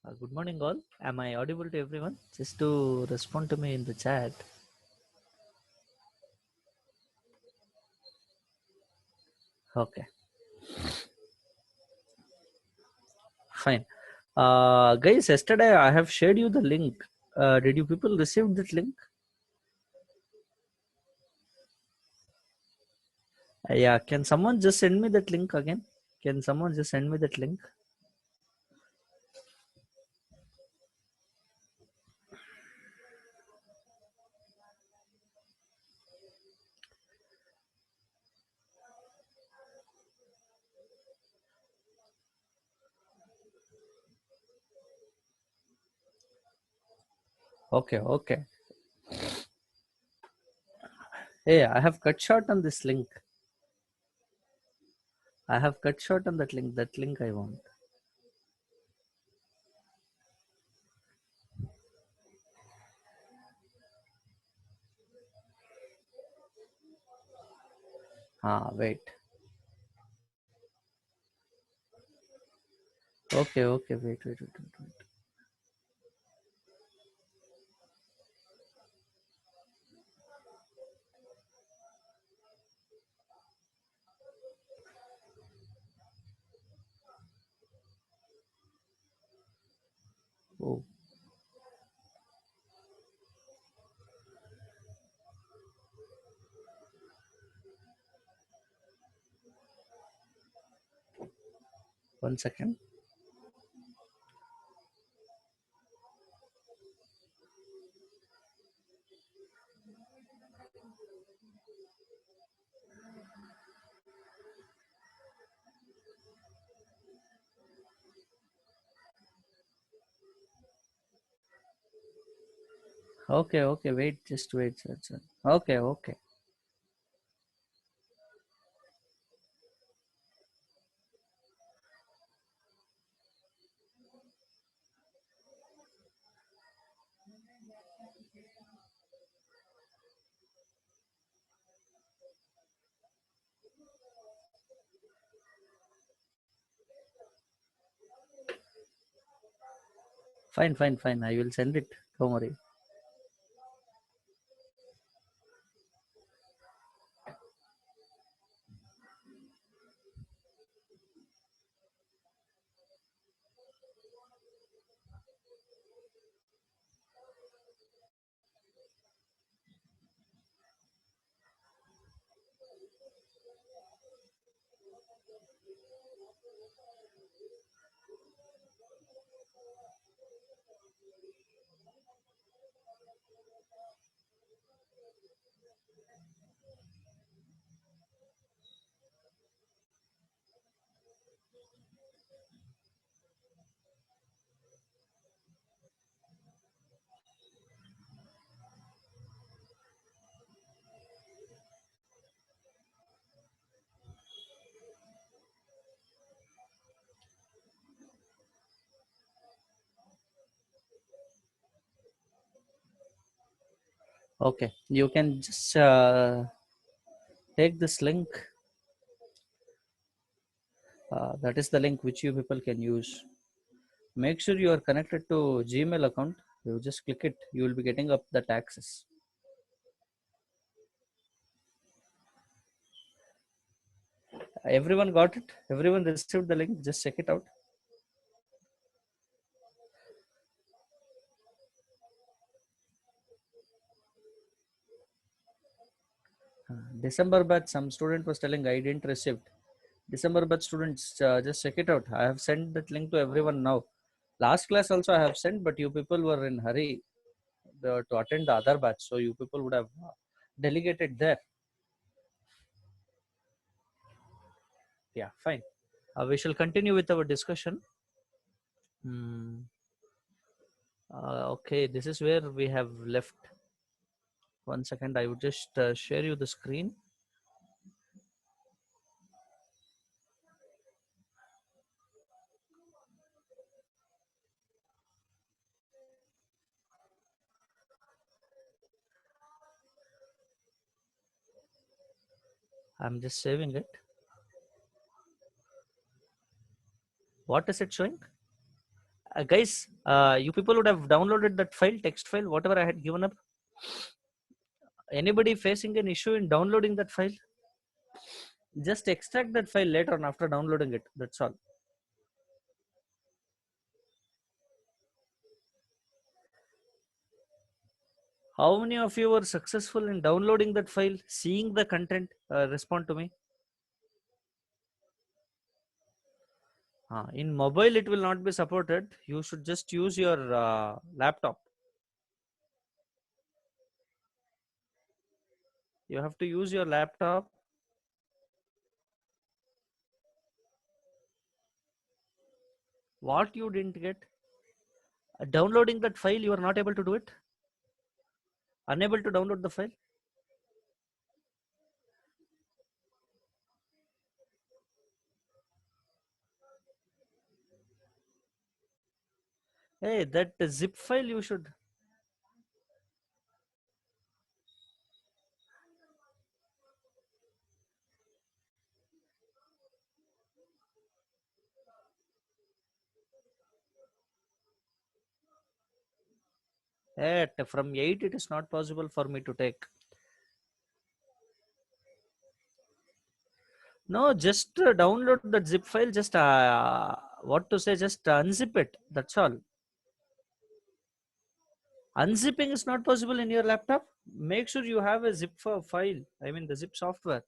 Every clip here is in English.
Good morning, all. Am I audible to everyone? Just to respond to me in the chat. Okay, fine. Guys, yesterday I have shared you the link. Did you people receive that link? Yeah, can someone just send me that link again? Can someone just send me that link? Okay, okay. Hey, I have cut short on this link. I have cut short on that link. That link I want. Wait. Okay, okay. Wait. Oh, 1 second. Okay, okay. Wait, just wait. Okay, okay. Fine. I will send it. Don't worry. Okay, you can just take this link. That is the link which you people can use. Make sure you are connected to Gmail account. You just click it. You will be getting up that access. Everyone got it? Everyone received the link? Just check it out. December batch, some student was telling I didn't receive. December batch students, just check it out. I have sent that link to everyone now. Last class also I have sent, but you people were in hurry to attend the other batch. So you people would have delegated there. Yeah, fine. We shall continue with our discussion. Hmm. Okay, this is where we have left. 1 second, I would just share you the screen. I'm just saving it. What is it showing? Guys, you people would have downloaded that file, text file, whatever I had given up. Anybody facing an issue in downloading that file? Just extract that file later on after downloading it. That's all. How many of you were successful in downloading that file, seeing the content? Respond to me. In mobile, it will not be supported. You should just use your laptop. You have to use your laptop. What you didn't get? Downloading that file, you are not able to do it? Unable to download the file? Hey, that zip file you should. From 8, it is not possible for me to take. No, just download that zip file. Just what to say? Just unzip it. That's all. Unzipping is not possible in your laptop. Make sure you have a zip file. I mean the zip software.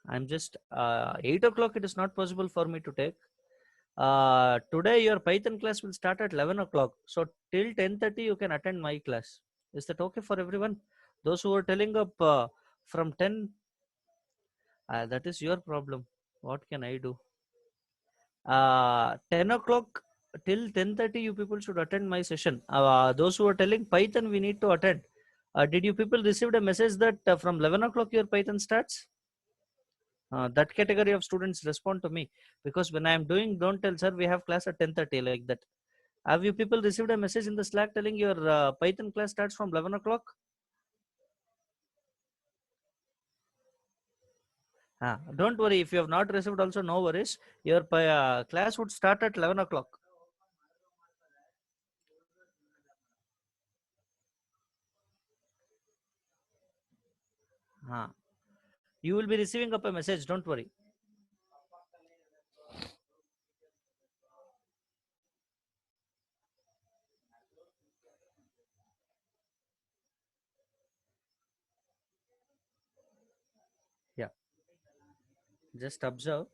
I'm just 8 o'clock. It is not possible for me to take. Today your Python class will start at 11 o'clock. So till 10:30 you can attend my class. Is that okay for everyone? Those who are telling up from 10, that is your problem. What can I do? 10 o'clock till 10:30 you people should attend my session. Those who are telling Python we need to attend. Did you people received a message that from 11 o'clock your Python starts? That category of students respond to me, because when I am doing, don't tell sir we have class at 10:30 like that. Have you people received a message in the Slack telling your Python class starts from 11 o'clock? Don't worry, if you have not received also, no worries. Your class would start at 11 o'clock. You will be receiving up a message, don't worry. Yeah, just observe.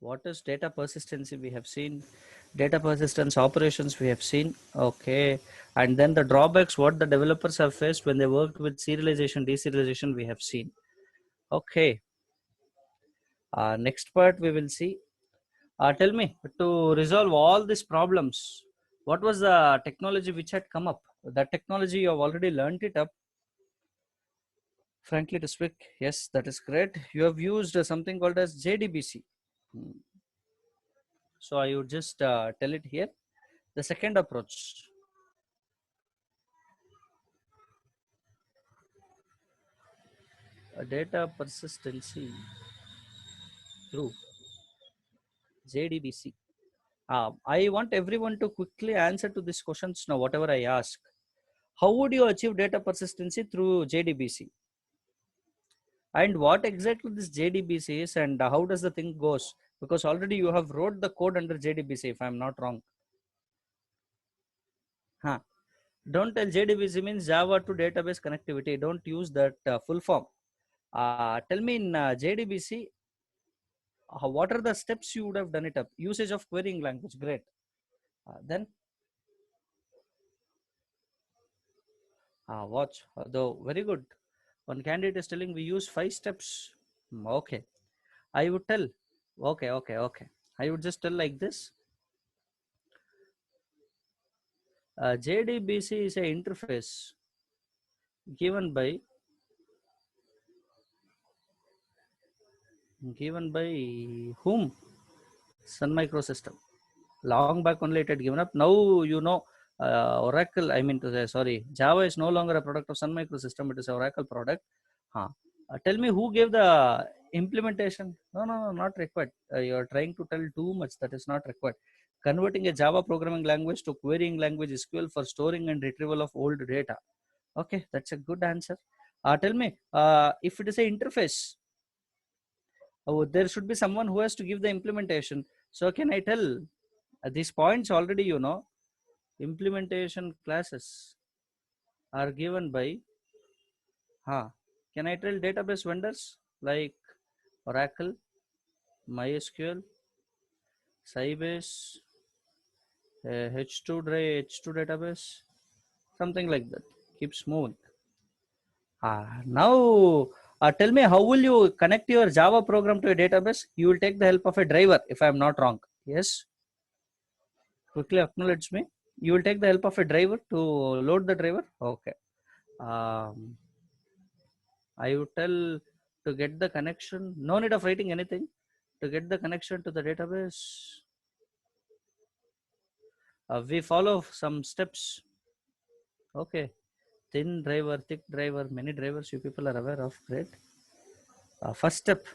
What is data persistency? We have seen data persistence operations, we have seen. Okay, and then the drawbacks what the developers have faced when they worked with serialization, deserialization, we have seen. Okay, next part we will see. Tell me, to resolve all these problems, what was the technology which had come up? That technology you have already learned it up. Frankly to speak, yes, that is great. You have used something called as JDBC. So I would just tell it here. The second approach, data persistency through JDBC. I want everyone to quickly answer to these questions now, whatever I ask. How would you achieve data persistency through JDBC? And what exactly this JDBC is, and how does the thing goes? Because already you have wrote the code under JDBC, if I'm not wrong. Don't tell JDBC means Java to database connectivity. Don't use that full form. Tell me in JDBC, what are the steps you would have done it up? Usage of querying language, great. Then watch, though very good. One candidate is telling we use 5 steps. Okay, I would tell. Okay. I would just tell like this. JDBC is a interface given by whom? Sun Microsystem. Long back only it had given up. Now you know Oracle, I mean to say, sorry, Java is no longer a product of Sun Microsystem, it is an Oracle product. Tell me who gave the implementation? No, not required. You are trying to tell too much. That is not required. Converting a Java programming language to querying language SQL for storing and retrieval of old data. Okay, that's a good answer. Tell me, if it is an interface, there should be someone who has to give the implementation. So can I tell these points already, implementation classes are given by, can I tell database vendors like Oracle, MySQL, Sybase, H2 Drive, H2 database, something like that. Keeps moving. Now, tell me, how will you connect your Java program to a database? You will take the help of a driver, if I am not wrong. Yes? Quickly acknowledge me. You will take the help of a driver to load the driver? Okay. I would tell to get the connection. No need of writing anything. To get the connection to the database, we follow some steps. Okay. Thin driver, thick driver, many drivers you people are aware of. Great. First step.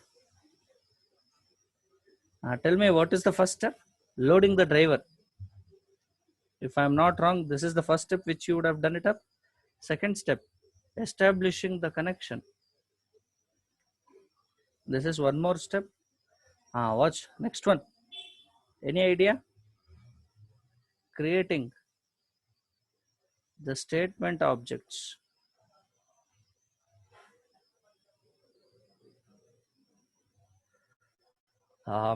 Tell me, what is the first step? Loading the driver. If I am not wrong, this is the first step which you would have done it up. Second step, establishing the connection. This is one more step. Watch next one. Any idea? Creating the statement objects.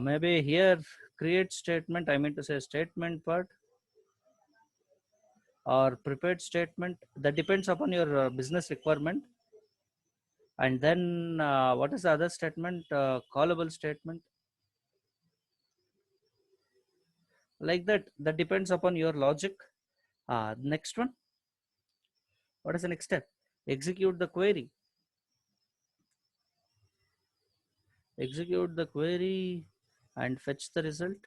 Maybe here create statement, I mean to say statement part or prepared statement, that depends upon your business requirement. And then what is the other statement? Callable statement, like that depends upon your logic. Next one, what is the next step? Execute the query. Execute the query and fetch the result.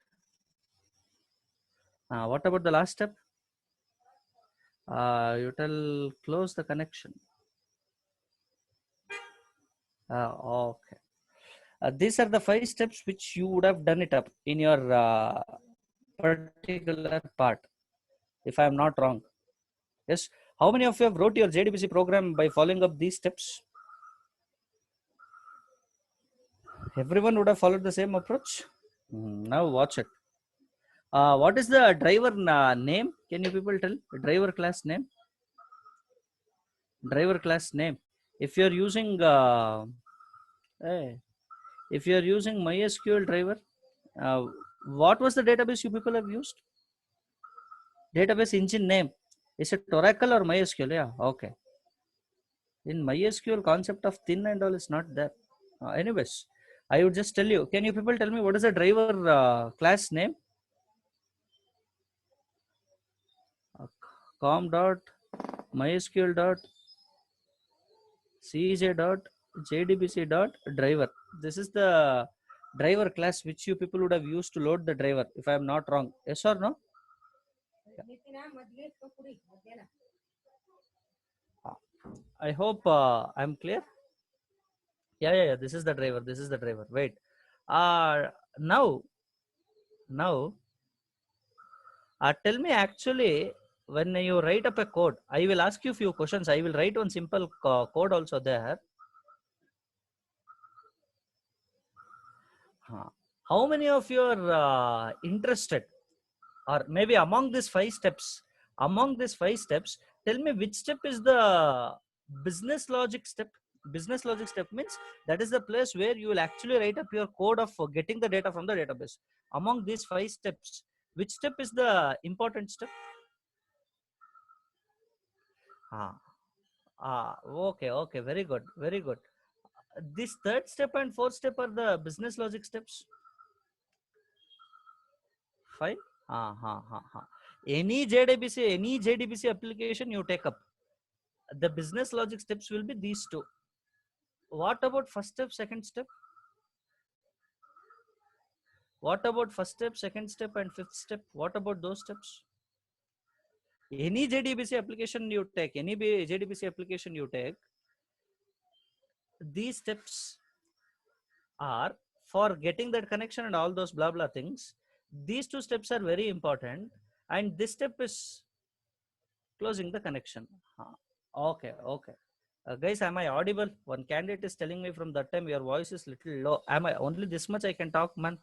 What about the last step? You tell close the connection. Okay. These are the 5 steps which you would have done it up in your particular part, if I am not wrong. Yes. How many of you have wrote your JDBC program by following up these steps? Everyone would have followed the same approach. Now watch it. What is the driver name? Can you people tell? Driver class name? Driver class name. If you are using if you are using MySQL driver, what was the database you people have used? Database engine name. Is it Oracle or MySQL? Yeah, okay. In MySQL, concept of thin and all is not there. Anyways, I would just tell you. Can you people tell me what is the driver class name? Com dot MySQL dot CJ dot JDBC dot driver. This is the driver class which you people would have used to load the driver, if I am not wrong. Yes or no? I hope I'm clear. Yeah. This is the driver. This is the driver. Wait. Now, tell me actually, when you write up a code, I will ask you a few questions. I will write one simple code also there. How many of you are interested, or maybe among these 5 steps? Among these 5 steps, tell me which step is the business logic step. Business logic step means that is the place where you will actually write up your code of getting the data from the database. Among these 5 steps, which step is the important step? Okay, very good, very good. This third step and fourth step are the business logic steps. Fine. Any JDBC application you take up, the business logic steps will be these 2. What about first step, second step? What about first step, second step, and fifth step? What about those steps? Any JDBC application you take, any JDBC application you take, these steps are for getting that connection and all those blah blah things. These two steps are very important, and this step is closing the connection. Okay, okay. Guys, am I audible? One candidate is telling me from that time your voice is little low. Am I only this much I can talk, man?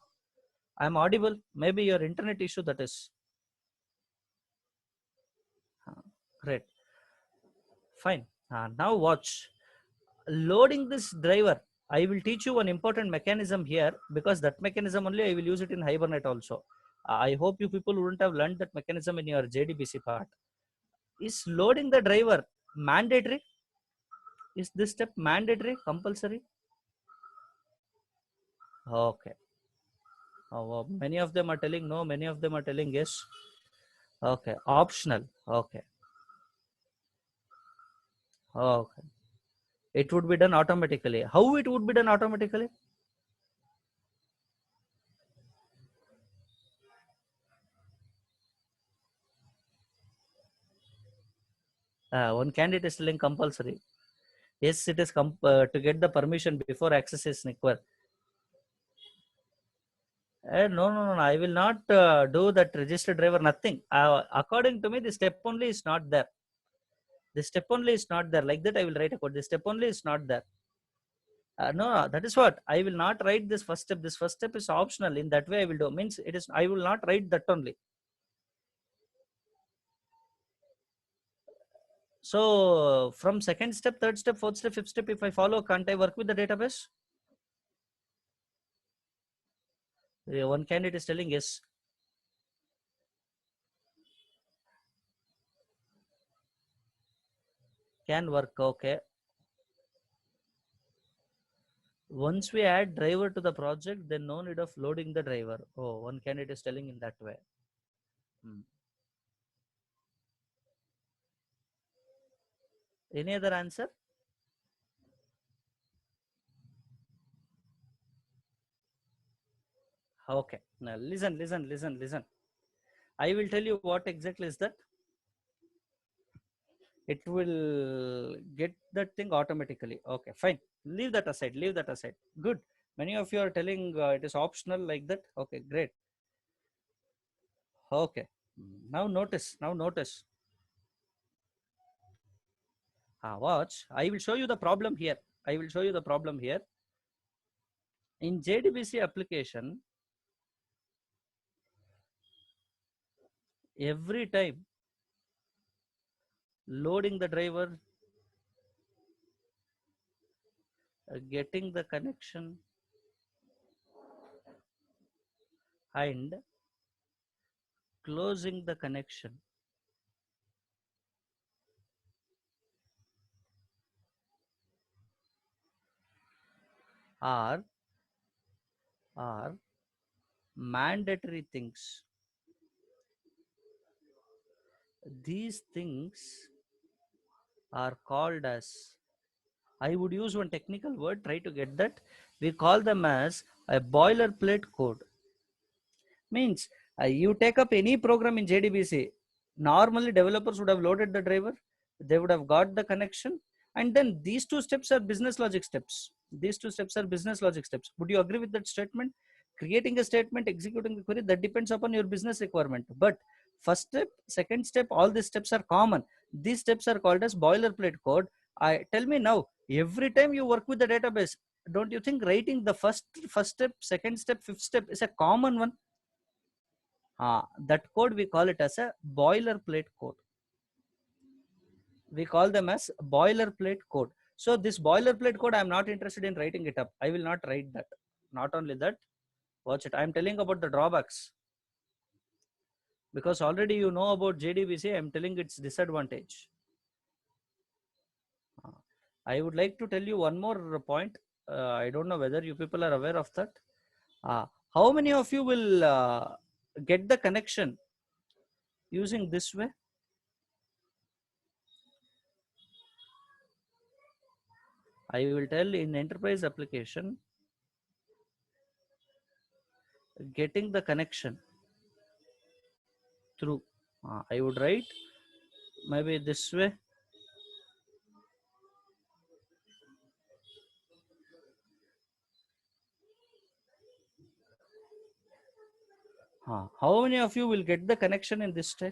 I'm audible. Maybe your internet issue, that is. Great. Fine. Now watch. Loading this driver. I will teach you one important mechanism here, because that mechanism only I will use it in Hibernate also. I hope you people wouldn't have learned that mechanism in your JDBC part. Is loading the driver mandatory? Is this step mandatory, compulsory? Okay. Many of them are telling no, many of them are telling yes. Okay. Optional. Okay. Okay. It would be done automatically. How it would be done automatically? One candidate is telling compulsory. Yes, it is to get the permission before access is required. No, no, no, no, I will not do that register driver, nothing. According to me, the step only is not there. The step only is not there. Like that, I will write a code. The step only is not there. No, that is what. I will not write this first step. This first step is optional. In that way, I will do. Means it is, I will not write that only. So from second step, third step, fourth step, fifth step, if I follow, can't I work with the database? One candidate is telling yes. Can work, okay. Once we add driver to the project, then no need of loading the driver. Oh, one candidate is telling in that way. Any other answer? Okay. Now listen, listen, listen, listen. I will tell you what exactly is that. It will get that thing automatically. Okay, fine. Leave that aside. Leave that aside. Good. Many of you are telling it is optional like that. Okay, great. Okay. Now notice. Now notice. Watch. I will show you the problem here. I will show you the problem here. In JDBC application, every time loading the driver, getting the connection, and closing the connection are mandatory things. These things are called as, I would use one technical word, try to get that. We call them as a boilerplate code. Means you take up any program in JDBC, normally developers would have loaded the driver, they would have got the connection, and then these two steps are business logic steps. These two steps are business logic steps. Would you agree with that statement? Creating a statement, executing the query, that depends upon your business requirement. But first step, second step, all these steps are common. These steps are called as boilerplate code. Tell me now, every time you work with the database, don't you think writing the first step, second step, fifth step is a common one? That code we call it as a boilerplate code. We call them as boilerplate code. So this boilerplate code, I'm not interested in writing it up. I will not write that. Not only that, watch it. I'm telling about the drawbacks. Because already you know about JDBC, I'm telling its disadvantage. I would like to tell you one more point. I don't know whether you people are aware of that. How many of you will get the connection using this way? I will tell in enterprise application, getting the connection through, I would write maybe this way. How many of you will get the connection in this style?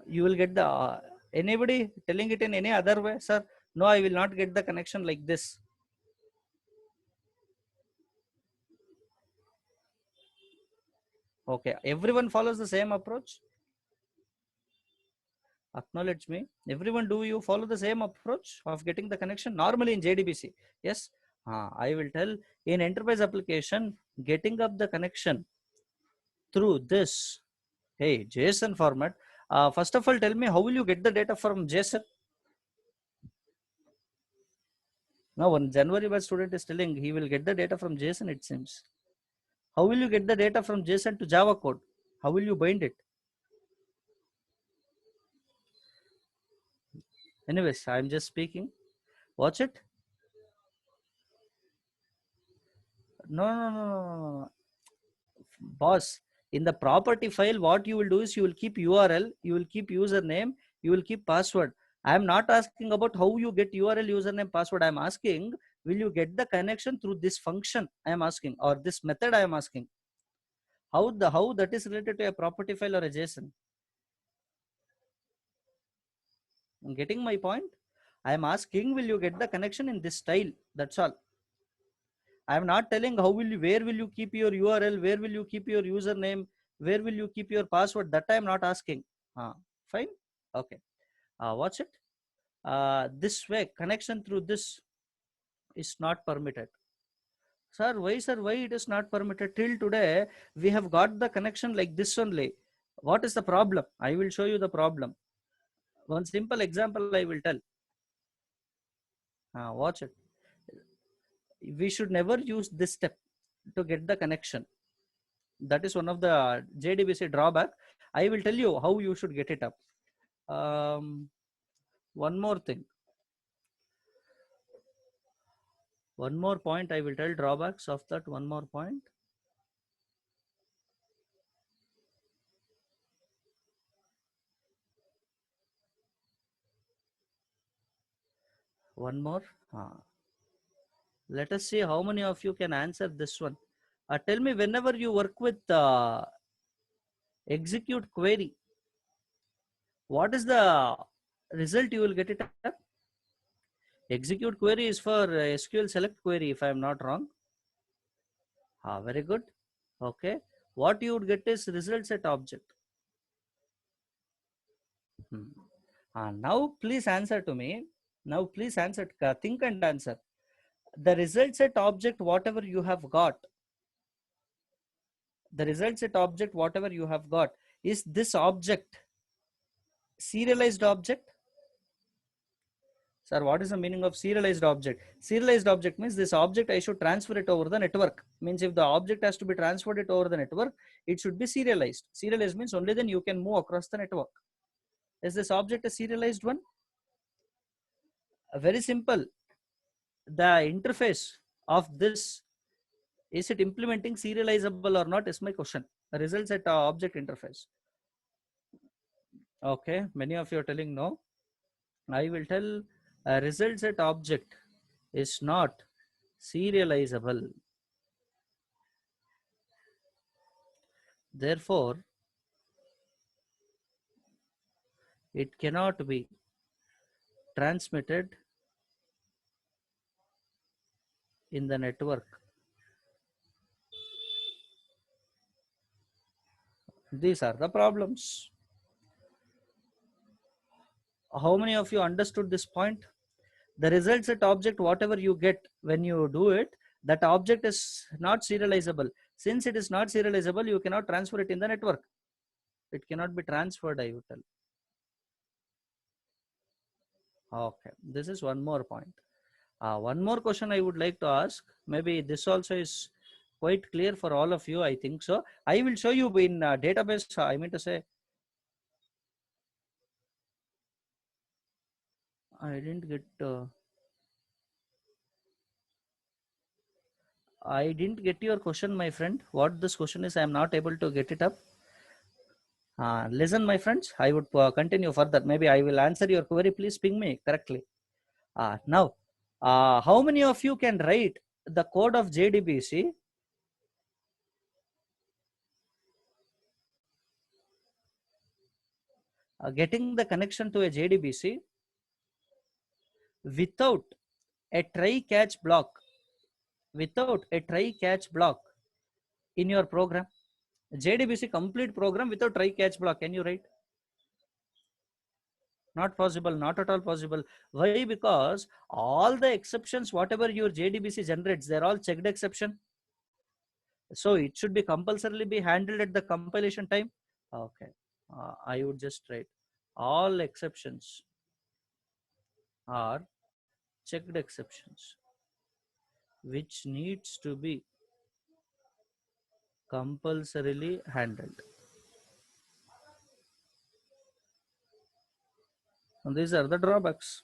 You will get the anybody telling it in any other way, sir? No, I will not get the connection like this. Okay, everyone follows the same approach. Acknowledge me. Everyone, do you follow the same approach of getting the connection normally in JDBC? Yes. I will tell in enterprise application, getting up the connection through this, hey, JSON format. First of all, tell me, how will you get the data from JSON? Now, one January batch student is telling he will get the data from JSON, it seems. How will you get the data from JSON to Java code? How will you bind it? Anyways, I'm just speaking. Watch it. No, no, no, no, no, no. Boss, in the property file, what you will do is you will keep URL, you will keep username, you will keep password. I am not asking about how you get URL, username, password. I am asking, will you get the connection through this function? I am asking, or this method I am asking. How that is related to a property file or a JSON? Getting my point? I am asking, will you get the connection in this style? That's all. I am not telling where will you keep your URL, where will you keep your username, where will you keep your password. That I am not asking. Fine. Okay. Watch it. This way, connection through this is not permitted. Sir, why it is not permitted? Till today, we have got the connection like this only. What is the problem? I will show you the problem. One simple example I will tell. Watch it. We should never use this step to get the connection. That is one of the JDBC drawback. I will tell you how you should get it up. One more thing. One more point I will tell drawbacks of that. One more point. One more. Let us see how many of you can answer this one. Tell me, whenever you work with execute query, what is the result you will get it up? Execute query is for SQL select query, if I am not wrong. Very good. Okay. What you would get is result set object. Now please answer to me. Now please answer. Think and answer. The result set object, whatever you have got, the result set object, whatever you have got, is this object serialized object? Sir, what is the meaning of serialized object? Serialized object means this object I should transfer it over the network. Means if the object has to be transferred it over the network, it should be serialized. Serialized means only then you can move across the network. Is this object a serialized one? Very simple. The interface of this, is it implementing serializable or not, is my question. The result set object interface. Okay, many of you are telling no. I will tell a result set object is not serializable. Therefore, it cannot be transmitted in the network. These are the problems. How many of you understood this point? The result set object, whatever you get when you do it, that object is not serializable. Since it is not serializable, you cannot transfer it in the network. It cannot be transferred, I will tell. Okay, this is one more point. One more question I would like to ask. Maybe this also is quite clear for all of you, I think so. I will show you in database. I mean to say, I didn't get. I didn't get your question, my friend. What this question is, I am not able to get it up. Listen, my friends, I would continue further. Maybe I will answer your query. Please ping me correctly. Now, how many of you can write the code of JDBC? Getting the connection to a JDBC without a try-catch block, without a try-catch block in your program. JDBC complete program without try-catch block. Can you write? Not possible, not at all possible. Why? Because all the exceptions, whatever your JDBC generates, they're all checked exception. So it should be compulsorily be handled at the compilation time. Okay, I would just write all exceptions are checked exceptions, which needs to be compulsorily handled. And these are the drawbacks.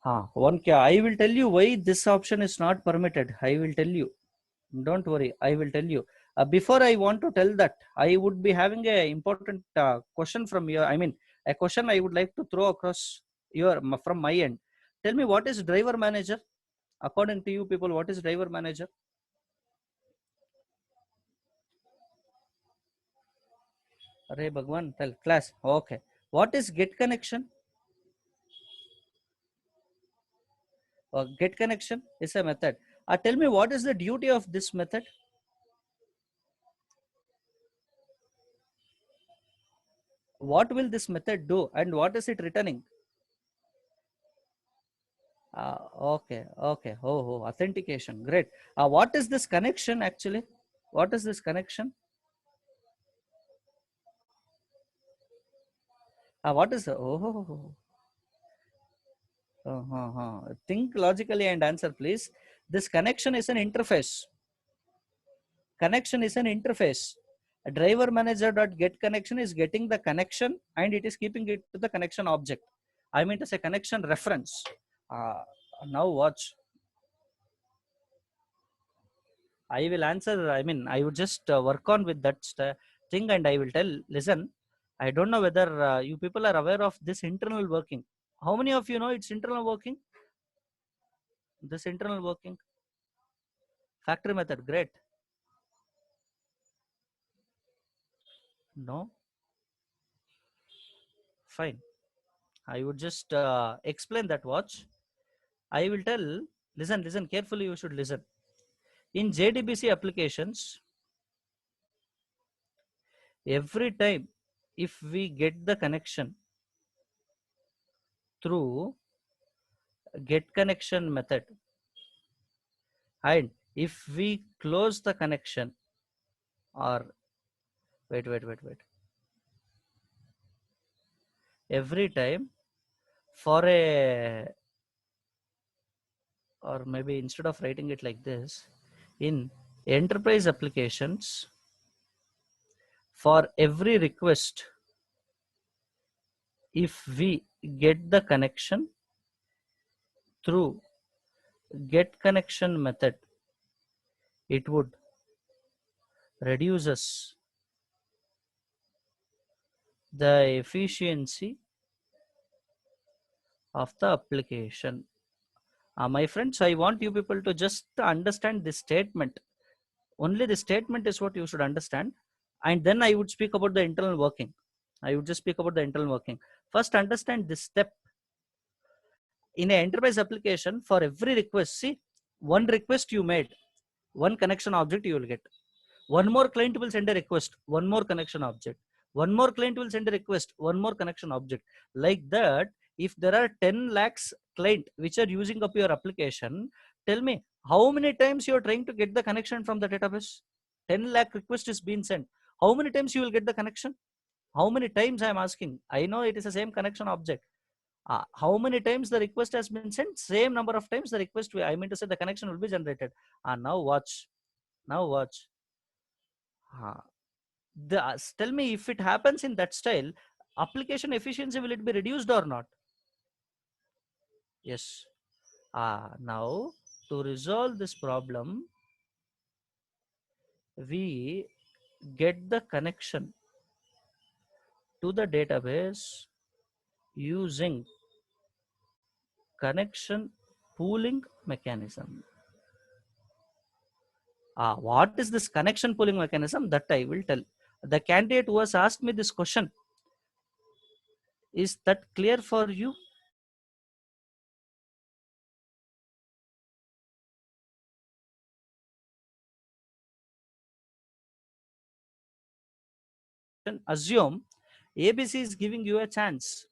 I will tell you why this option is not permitted. I will tell you. Don't worry, I will tell you. Before I want to tell that, I would be having a important question from you. I mean, a question I would like to throw across your from my end. Tell me, what is driver manager? According to you people, what is driver manager? Arey Bhagwan, tell class. Okay. What is get connection? Get connection is a method. Tell me, what is the duty of this method? What will this method do and what is it returning? Okay. Authentication. Great. What is this connection actually? What is this connection? What is think logically and answer, please. This connection is an interface. Connection is an interface. A driver manager dot get connection is getting the connection and it is keeping it to the connection object. I mean to say connection reference. Now watch. I will answer. I mean, I would just work on with that thing and I will tell, listen, I don't know whether you people are aware of this internal working. How many of you know it's internal working? This internal working? Factory method, great. No? Fine. I would just explain that, watch. I will tell, listen carefully, you should listen. In JDBC applications, every time if we get the connection through get connection method and if we close the connection or wait every time for a, or maybe instead of writing it like this, in enterprise applications, for every request, if we get the connection through get connection method, it would reduces the efficiency of the application. My friends, I want you people to just understand this statement. Only the statement is what you should understand. And then I would speak about the internal working. I would just speak about the internal working. First, understand this step. In an enterprise application, for every request, see, one request you made, one connection object you will get. One more client will send a request, one more connection object. One more client will send a request, one more connection object. Like that, if there are 10 lakhs client which are using up your application, tell me how many times you are trying to get the connection from the database? 10 lakh request is being sent. How many times you will get the connection? How many times I am asking? I know it is the same connection object. How many times the request has been sent? Same number of times the request, I mean to say the connection will be generated. Now watch. Now watch. Tell me, if it happens in that style, application efficiency, will it be reduced or not? Yes. Now To resolve this problem, we get the connection to the database using connection pooling mechanism. What is this connection pooling mechanism? That I will tell. The candidate who has asked me this question, is that clear for you? Assume ABC is giving you a chance.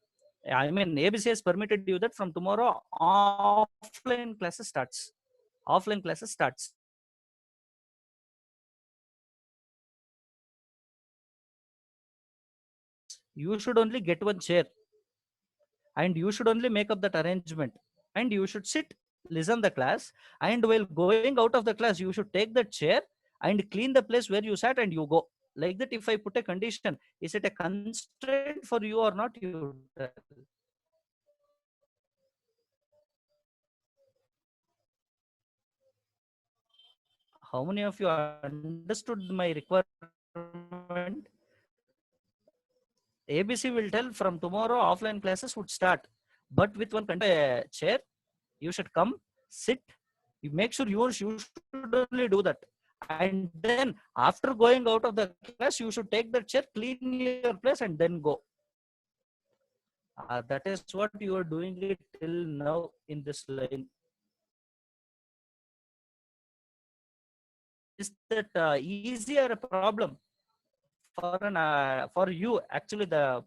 I mean, ABC has permitted you that from tomorrow offline classes starts. Offline classes starts. You should only get one chair and you should only make up that arrangement and you should sit, listen the class, and while going out of the class, you should take that chair and clean the place where you sat and you go. Like that, if I put a condition, is it a constraint for you or not? You tell. How many of you understood my requirement? ABC will tell from tomorrow offline classes would start, but with one chair, you should come, sit, you make sure you should only do that. And then after going out of the class, you should take the chair, clean your place, and then go. That is what you are doing it till now in this line. Is that easier a problem for you? Actually, the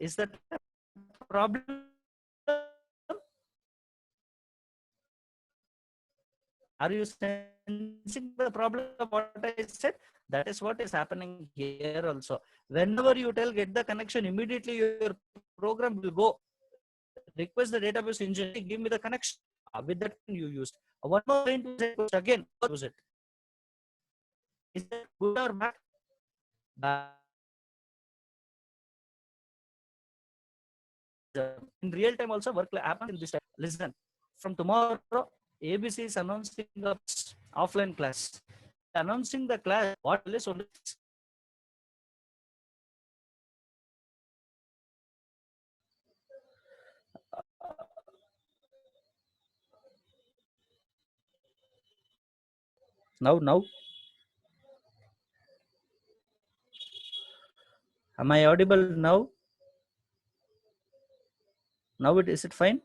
is that a problem? Are you sensing the problem of what I said? That is what is happening here also. Whenever you tell get the connection, immediately your program will go request the database engine, give me the connection. With that you used. One more line to again use it. Is that good or bad? Bad. In real time also work happens in this time. Listen, from tomorrow, ABC is announcing the offline class. Announcing the class, what is only now. Am I audible now? Now is it fine?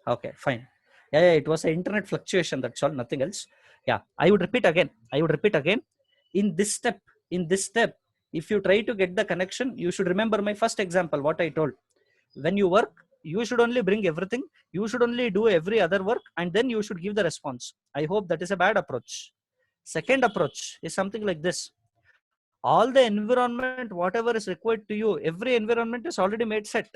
Okay, fine. Yeah, it was an internet fluctuation. That's all, nothing else. Yeah, I would repeat again. In this step, if you try to get the connection, you should remember my first example, what I told. When you work, you should only bring everything. You should only do every other work, and then you should give the response. I hope that is a bad approach. Second approach is something like this. All the environment, whatever is required to you, every environment is already made set.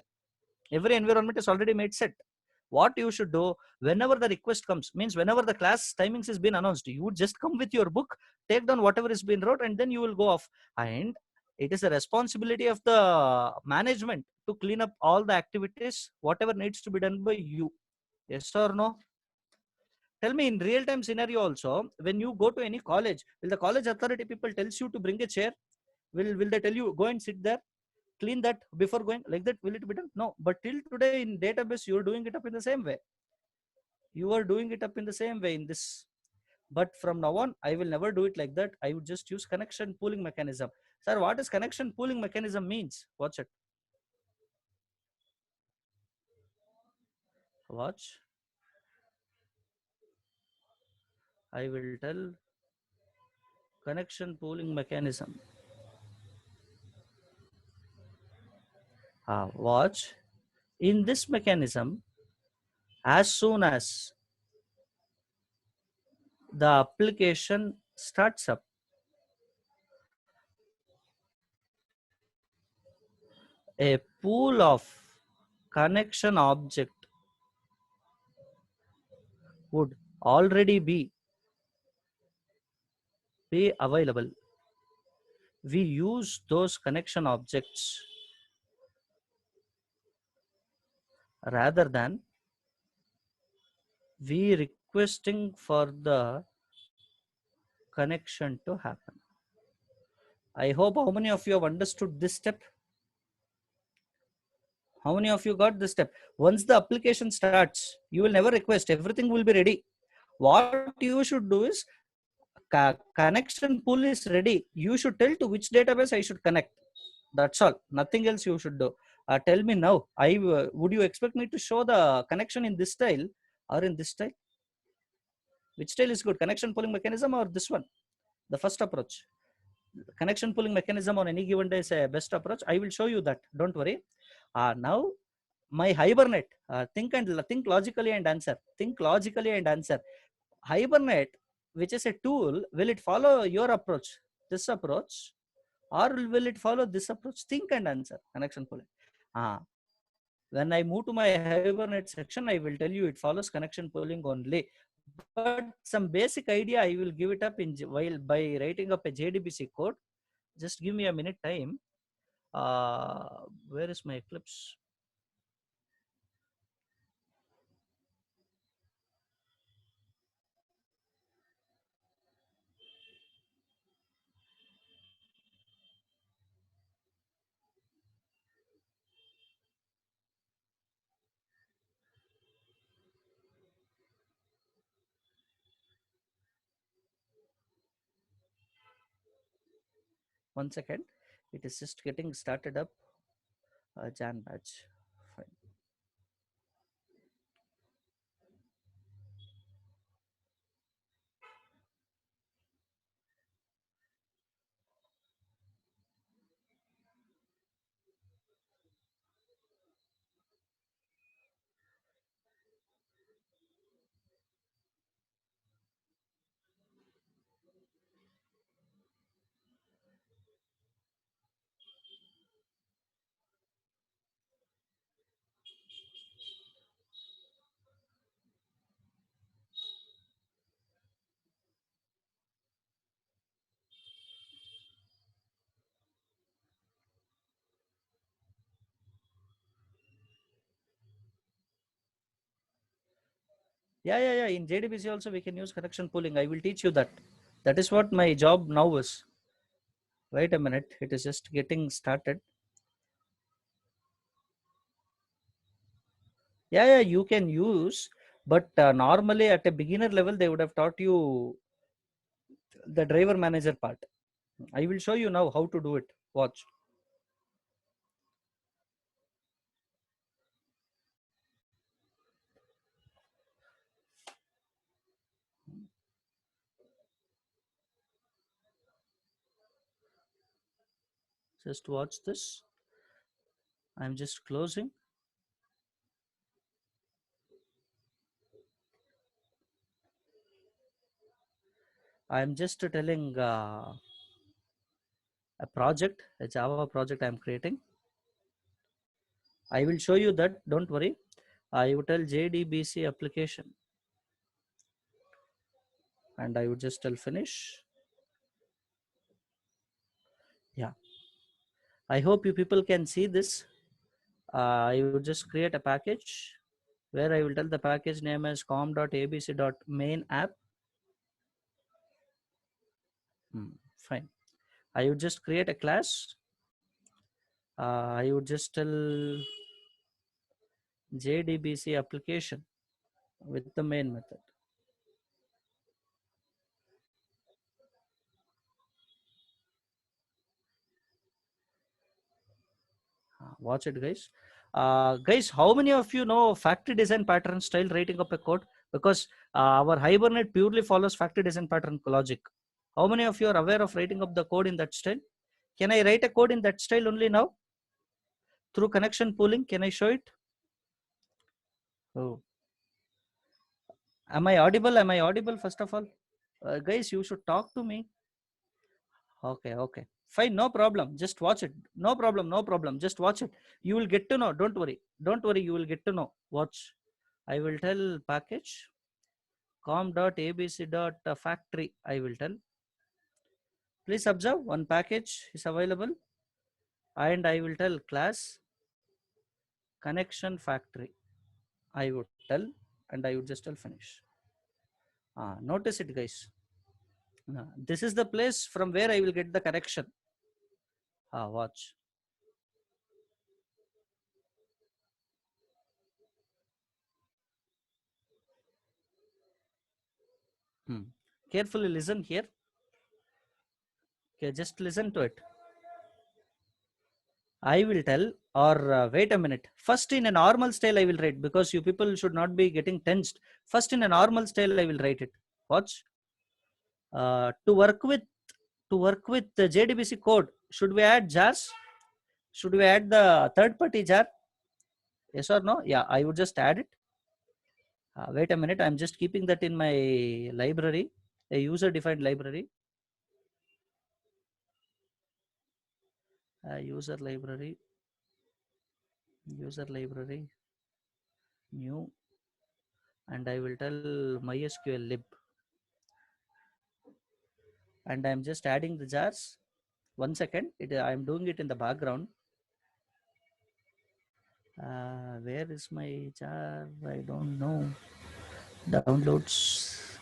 What you should do, whenever the request comes, means whenever the class timings has been announced, you just come with your book, take down whatever is been wrote, and then you will go off. And it is a responsibility of the management to clean up all the activities, whatever needs to be done by you. Yes or no? Tell me, in real time scenario also, when you go to any college, will the college authority people tells you to bring a chair? Will they tell you go and sit there, clean that before going? Like that, will it be done? No. But till today in database, you are doing it up in the same way. In this. But from now on, I will never do it like that. I would just use connection pooling mechanism. Sir, what is connection pooling mechanism means? Watch it. Watch. I will tell connection pooling mechanism. Watch. In this mechanism, as soon as the application starts up, a pool of connection object would already be available. We use those connection objects rather than we requesting for the connection to happen. I hope how many of you have understood this step? How many of you got this step? Once the application starts, you will never request, everything will be ready. What you should do is connection pool is ready. You should tell to which database I should connect. That's all. Nothing else you should do. Tell me now. Would you expect me to show the connection in this style or in this style? Which style is good? Connection pooling mechanism or this one? The first approach. Connection pooling mechanism on any given day is a best approach. I will show you that. Don't worry. Now my Hibernate. Think logically and answer. Think logically and answer. Hibernate, which is a tool, will it follow your approach, this approach, or will it follow this approach? Think and answer. Connection pooling. When I move to my Hibernate section, I will tell you it follows connection pooling only. But some basic idea I will give it up in while by writing up a JDBC code. Just give me a minute time. Where is my Eclipse? One second. It is just getting started up. Jan batch. Fine. Yeah. In JDBC also we can use connection pooling. I will teach you that. That is what my job now is. Wait a minute. It is just getting started. Yeah, you can use, but normally at a beginner level, they would have taught you the driver manager part. I will show you now how to do it. Watch. Just watch this. I'm just closing. I'm just telling a project, a Java project I'm creating. I will show you that. Don't worry. I will tell JDBC application, and I would just tell finish. Yeah. I hope you people can see this. I would just create a package where I will tell the package name as com.abc.main app. Fine. I would just create a class. I would just tell JDBC application with the main method. Watch it, guys. Guys, how many of you know factory design pattern style writing up a code? Because our Hibernate purely follows factory design pattern logic. How many of you are aware of writing up the code in that style? Can I write a code in that style only now? Through connection pooling, can I show it? Oh. Am I audible? Am I audible first of all? Guys, you should talk to me. Okay. Fine, no problem. Just watch it. No problem. Just watch it. You will get to know. Don't worry. You will get to know. Watch. I will tell package com.abc.factory. I will tell. Please observe one package is available, and I will tell class connection factory. I would tell, and I would just tell finish. Notice it, guys. This is the place from where I will get the connection. Watch. Carefully listen here. Okay, just listen to it. I will tell, or wait a minute. First, in a normal style, I will write, because you people should not be getting tensed. First, in a normal style, I will write it. Watch. To work with the JDBC code, should we add jars? Should we add the third-party jar? Yes or no? Yeah, I would just add it. Wait a minute. I'm just keeping that in my library, a user-defined library. User library, new, and I will tell MySQL lib, and I'm just adding the jars. 1 second, I'm doing it in the background. Where is my jar? I don't know. Downloads.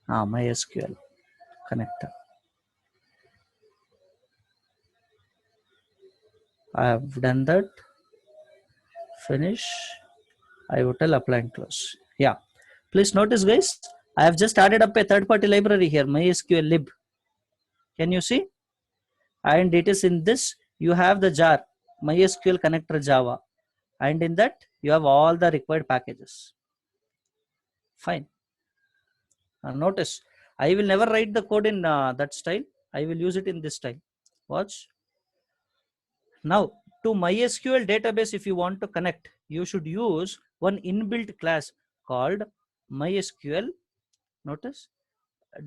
MySQL connector. I have done that. Finish. I will tell apply and close. Yeah. Please notice, guys, I have just added up a third-party library here, MySQL lib. Can you see? And it is in this, you have the jar, MySQL connector Java. And in that, you have all the required packages. Fine. Notice, I will never write the code in that style. I will use it in this style. Watch. Now, to MySQL database, if you want to connect, you should use one inbuilt class called MySQL. Notice,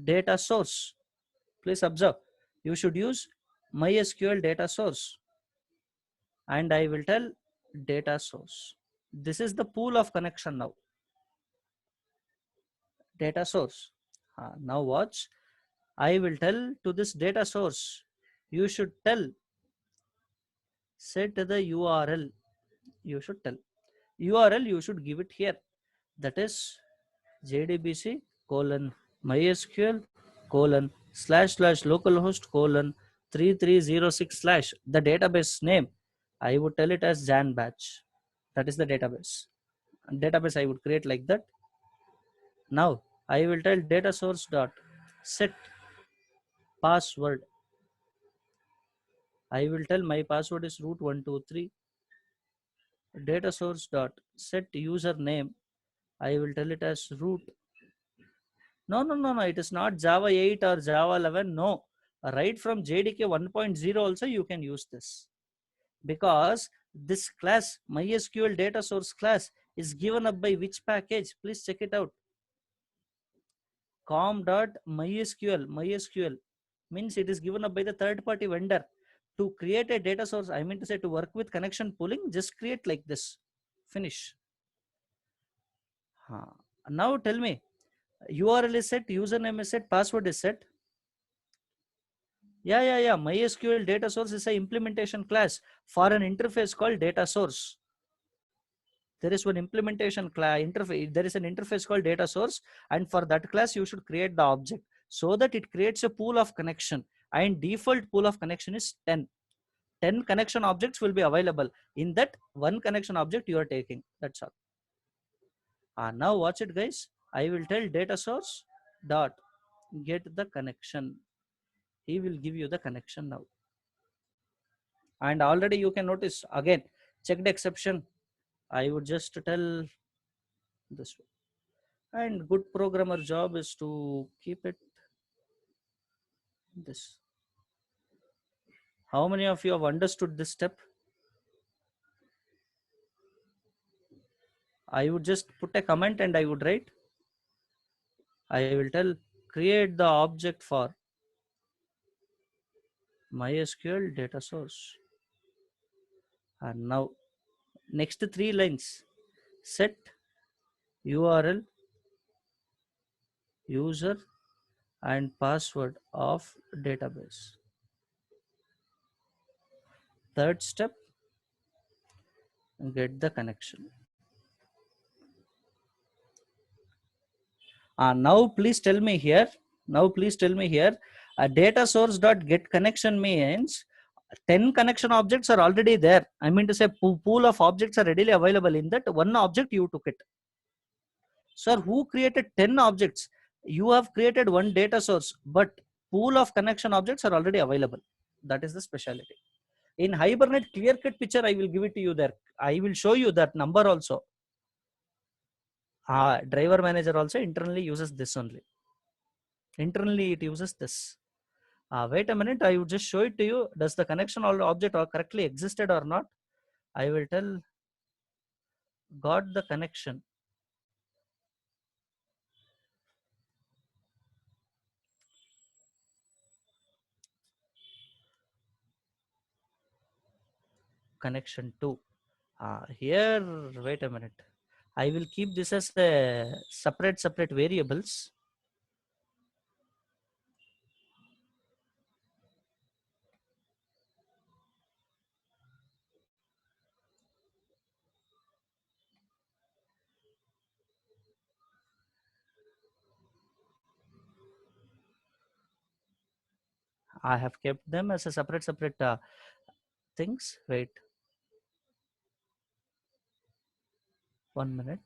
data source. Please observe, you should use MySQL data source, and I will tell data source. This is the pool of connection now. Data source. Now watch. I will tell to this data source, you should tell set the URL. You should tell URL. You should give it here. That is JDBC colon MySQL colon / localhost colon 3306 / the database name. I would tell it as Jan batch. That is the database. Database I would create like that. Now I will tell data source dot set password. I will tell my password is root123. Data source dot set username. I will tell it as root. No. It is not Java 8 or Java 11. No. Right from JDK 1.0 also you can use this. Because this class, MySQL data source class, is given up by which package? Please check it out. com.mysql. MySQL means it is given up by the third-party vendor. To create a data source, I mean to say, to work with connection pooling, just create like this. Finish. Now tell me, URL is set, username is set, password is set. Yeah. MySQL data source is a implementation class for an interface called data source. There is one implementation class interface. There is an interface called data source, and for that class, you should create the object so that it creates a pool of connection. And default pool of connection is 10. 10 connection objects will be available. In that, one connection object you are taking. That's all. Now watch it, guys. I will tell data source dot get the connection. He will give you the connection now. And already you can notice again, checked exception. I would just tell this one. And good programmer job is to keep it this. How many of you have understood this step? I would just put a comment and I would write. I will tell create the object for MySQL data source. And now next 3 lines, set URL, user and password of database. Third step, get the connection. Now please tell me here. Now please tell me here. A data source dot get connection means 10 connection objects are already there. I mean to say pool of objects are readily available. In that one object you took it. Sir, who created 10 objects? You have created one data source, but pool of connection objects are already available. That is the specialty. In Hibernate clear cut picture, I will give it to you there. I will show you that number also. Driver manager also internally uses this only. Internally it uses this. Wait a minute, I would just show it to you. Does the connection or object correctly existed or not? I will tell got the connection. Connection 2. Here, wait a minute. I will keep this as a separate variables. I have kept them as a separate things. Wait 1 minute.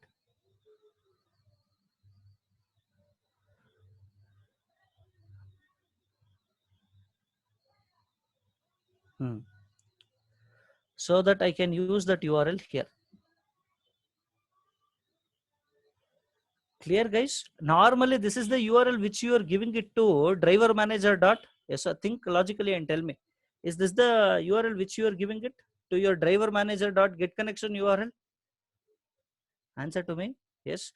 So that I can use that URL here. Clear, guys? Normally, this is the URL which you are giving it to driver manager dot. Yes, so think logically and tell me, is this the URL which you are giving it to your driver manager dot get connection URL? Answer to me. Yes.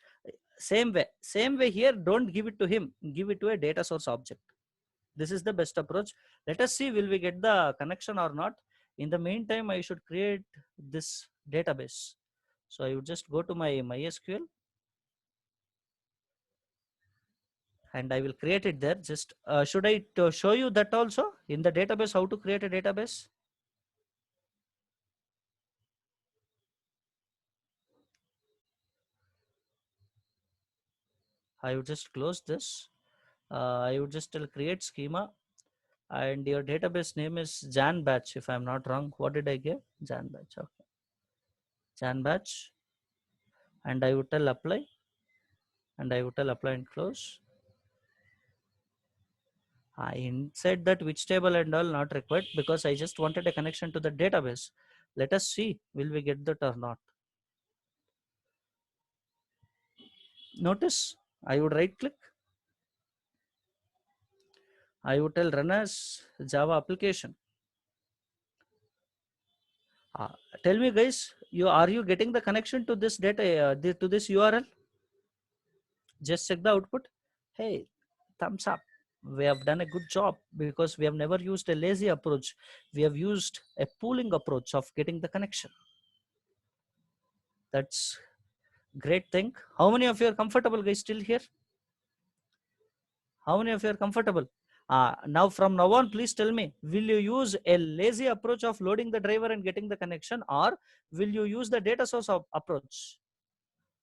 Same way here. Don't give it to him. Give it to a data source object. This is the best approach. Let us see, will we get the connection or not? In the meantime, I should create this database. So I would just go to my MySQL and I will create it there. Just should I show you that also in the database, how to create a database? I would just close this. I would just tell create schema and your database name is Jan batch. If I'm not wrong, what did I give? Jan batch. Okay. Jan batch. And I would tell apply and I would tell apply and close. Inside that which table and all not required because I just wanted a connection to the database. Let us see, will we get that or not? Notice, I would right click. I would tell run as Java application. Tell me guys, are you getting the connection to this data, to this URL? Just check the output. Hey, thumbs up. We have done a good job because we have never used a lazy approach. We have used a pooling approach of getting the connection. That's great thing. How many of you are comfortable guys still here? How many of you are comfortable? Now from now on, please tell me, will you use a lazy approach of loading the driver and getting the connection, or will you use the data source approach?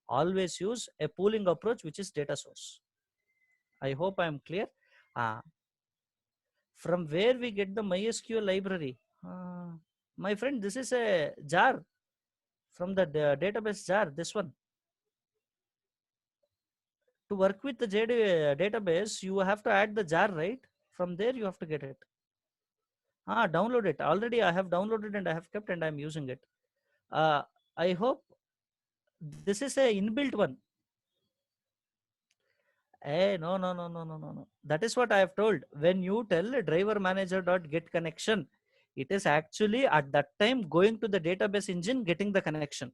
Always use a pooling approach, which is data source. I hope I am clear. From where we get the MySQL library? My friend, this is a jar from the database jar, this one. To work with the database, you have to add the jar, right? From there, you have to get it. Download it. Already I have downloaded and I have kept and I'm using it. I hope this is a inbuilt one. No. That is what I have told. When you tell driver manager dot get connection, it is actually at that time going to the database engine, getting the connection.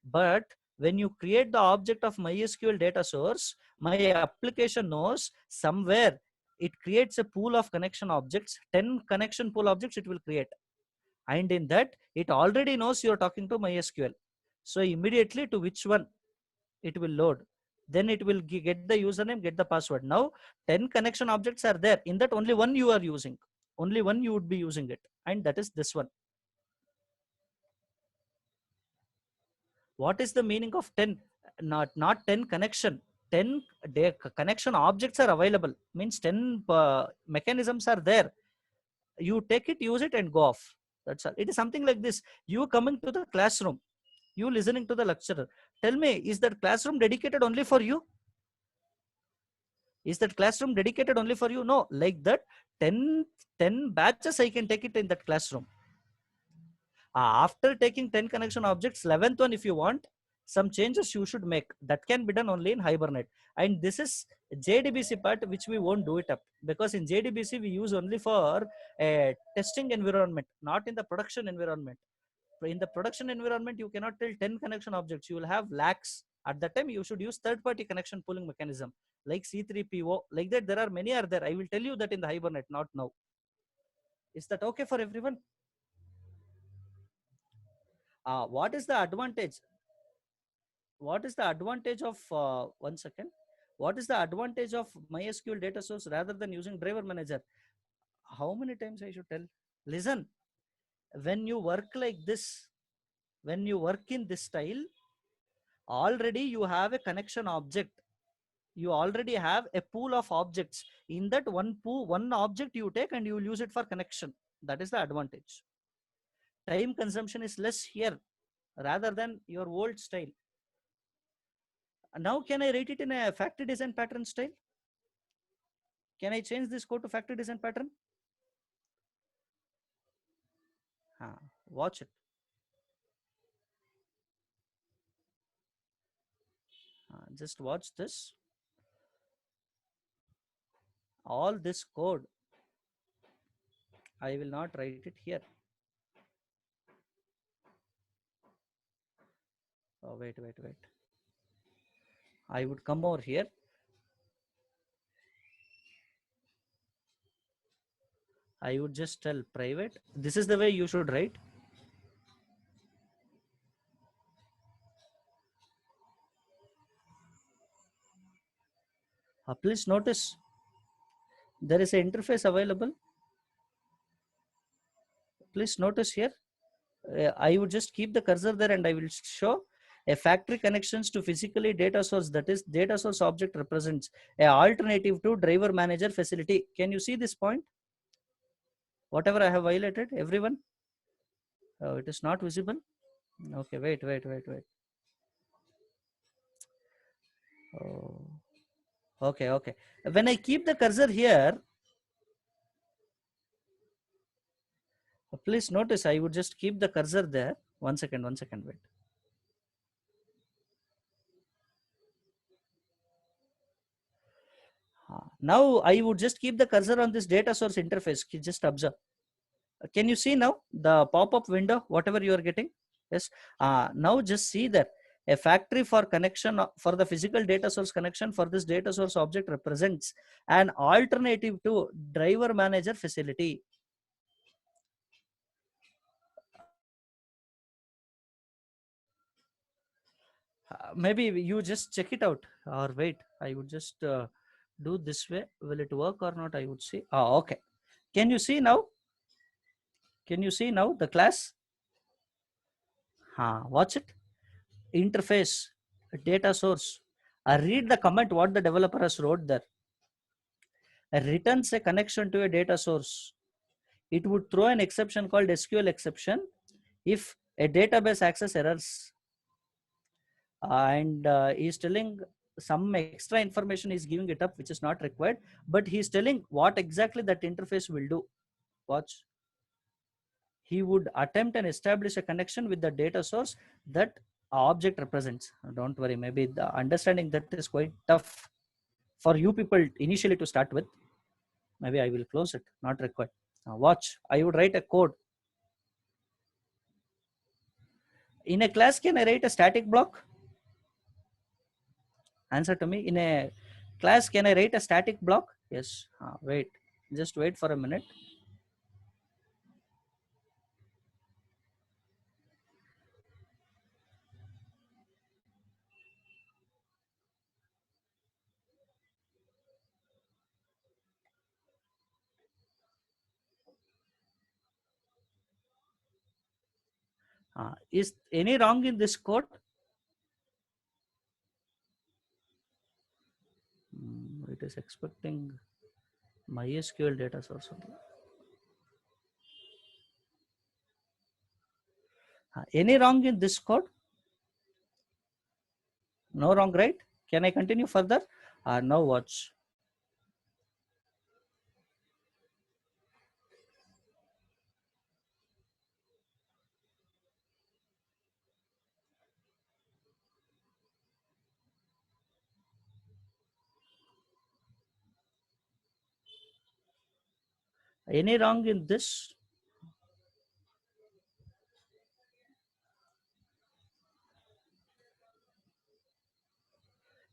But when you create the object of MySQL data source, my application knows somewhere it creates a pool of connection objects, 10 connection pool objects it will create. And in that, it already knows you're talking to MySQL. So immediately to which one it will load. Then it will get the username, get the password. Now 10 connection objects are there. In that only one you are using. Only one you would be using it. And that is this one. What is the meaning of 10? Not 10 connection. 10 connection objects are available, means 10 mechanisms are there. You take it, use it, and go off. That's all. It is something like this. You coming to the classroom, you listening to the lecturer. Tell me, is that classroom dedicated only for you? Is that classroom dedicated only for you? No. Like that, 10 batches I can take it in that classroom. After taking 10 connection objects, 11th one, if you want some changes, you should make. That can be done only in Hibernate. And this is JDBC part, which we won't do it up, because in JDBC we use only for a testing environment, not in the production environment. In the production environment, you cannot tell 10 connection objects, you will have lakhs. At that time, you should use third party connection pooling mechanism like C3PO. Like that, there are many are there. I will tell you that in the Hibernate, not now. Is that okay for everyone? What is the advantage? What is the advantage of one second? What is the advantage of MySQL data source rather than using driver manager? How many times I should tell? Listen, when you work like this, when you work in this style, already you have a connection object. You already have a pool of objects. In that one object you take and you will use it for connection. That is the advantage. Time consumption is less here rather than your old style. Now, can I write it in a factory design pattern style? Can I change this code to factory design pattern? Watch it. Just watch this. All this code, I will not write it here. Oh, wait. I would come over here. I would just tell private. This is the way you should write. Please notice there is an interface available. Please notice here. I would just keep the cursor there and I will show a factory connections to physically data source, that is data source object represents a alternative to driver manager facility. Can you see this point? Whatever I have violated, everyone? It is not visible. Okay, wait. Oh, okay. When I keep the cursor here, please notice I would just keep the cursor there. One second, wait. Now I would just keep the cursor on this data source interface. Just observe. Can you see now the pop-up window, whatever you are getting? Yes. Now just see that a factory for connection for the physical data source connection for this data source object represents an alternative to driver manager facility. Maybe you just check it out, or wait, I would just do this way. Will it work or not? I would see. Okay. Can you see now? Can you see now the class? Watch it. Interface, data source. Read the comment what the developer has wrote there. Returns a connection to a data source. It would throw an exception called SQL exception if a database access errors. And he's telling some extra information is giving it up which is not required, but he's telling what exactly that interface will do. Watch. He would attempt and establish a connection with the data source that object represents. Don't worry, maybe the understanding that is quite tough for you people initially to start with. Maybe I will close it, not required. Now watch, I would write a code. In a class, can I write a static block? Answer to me. In a class, can I write a static block? Yes. Wait, just wait for a minute. Is any wrong in this code? is expecting MySQL data source only. Any wrong in this code? No wrong, right? Can I continue further? Now watch. Any wrong in this?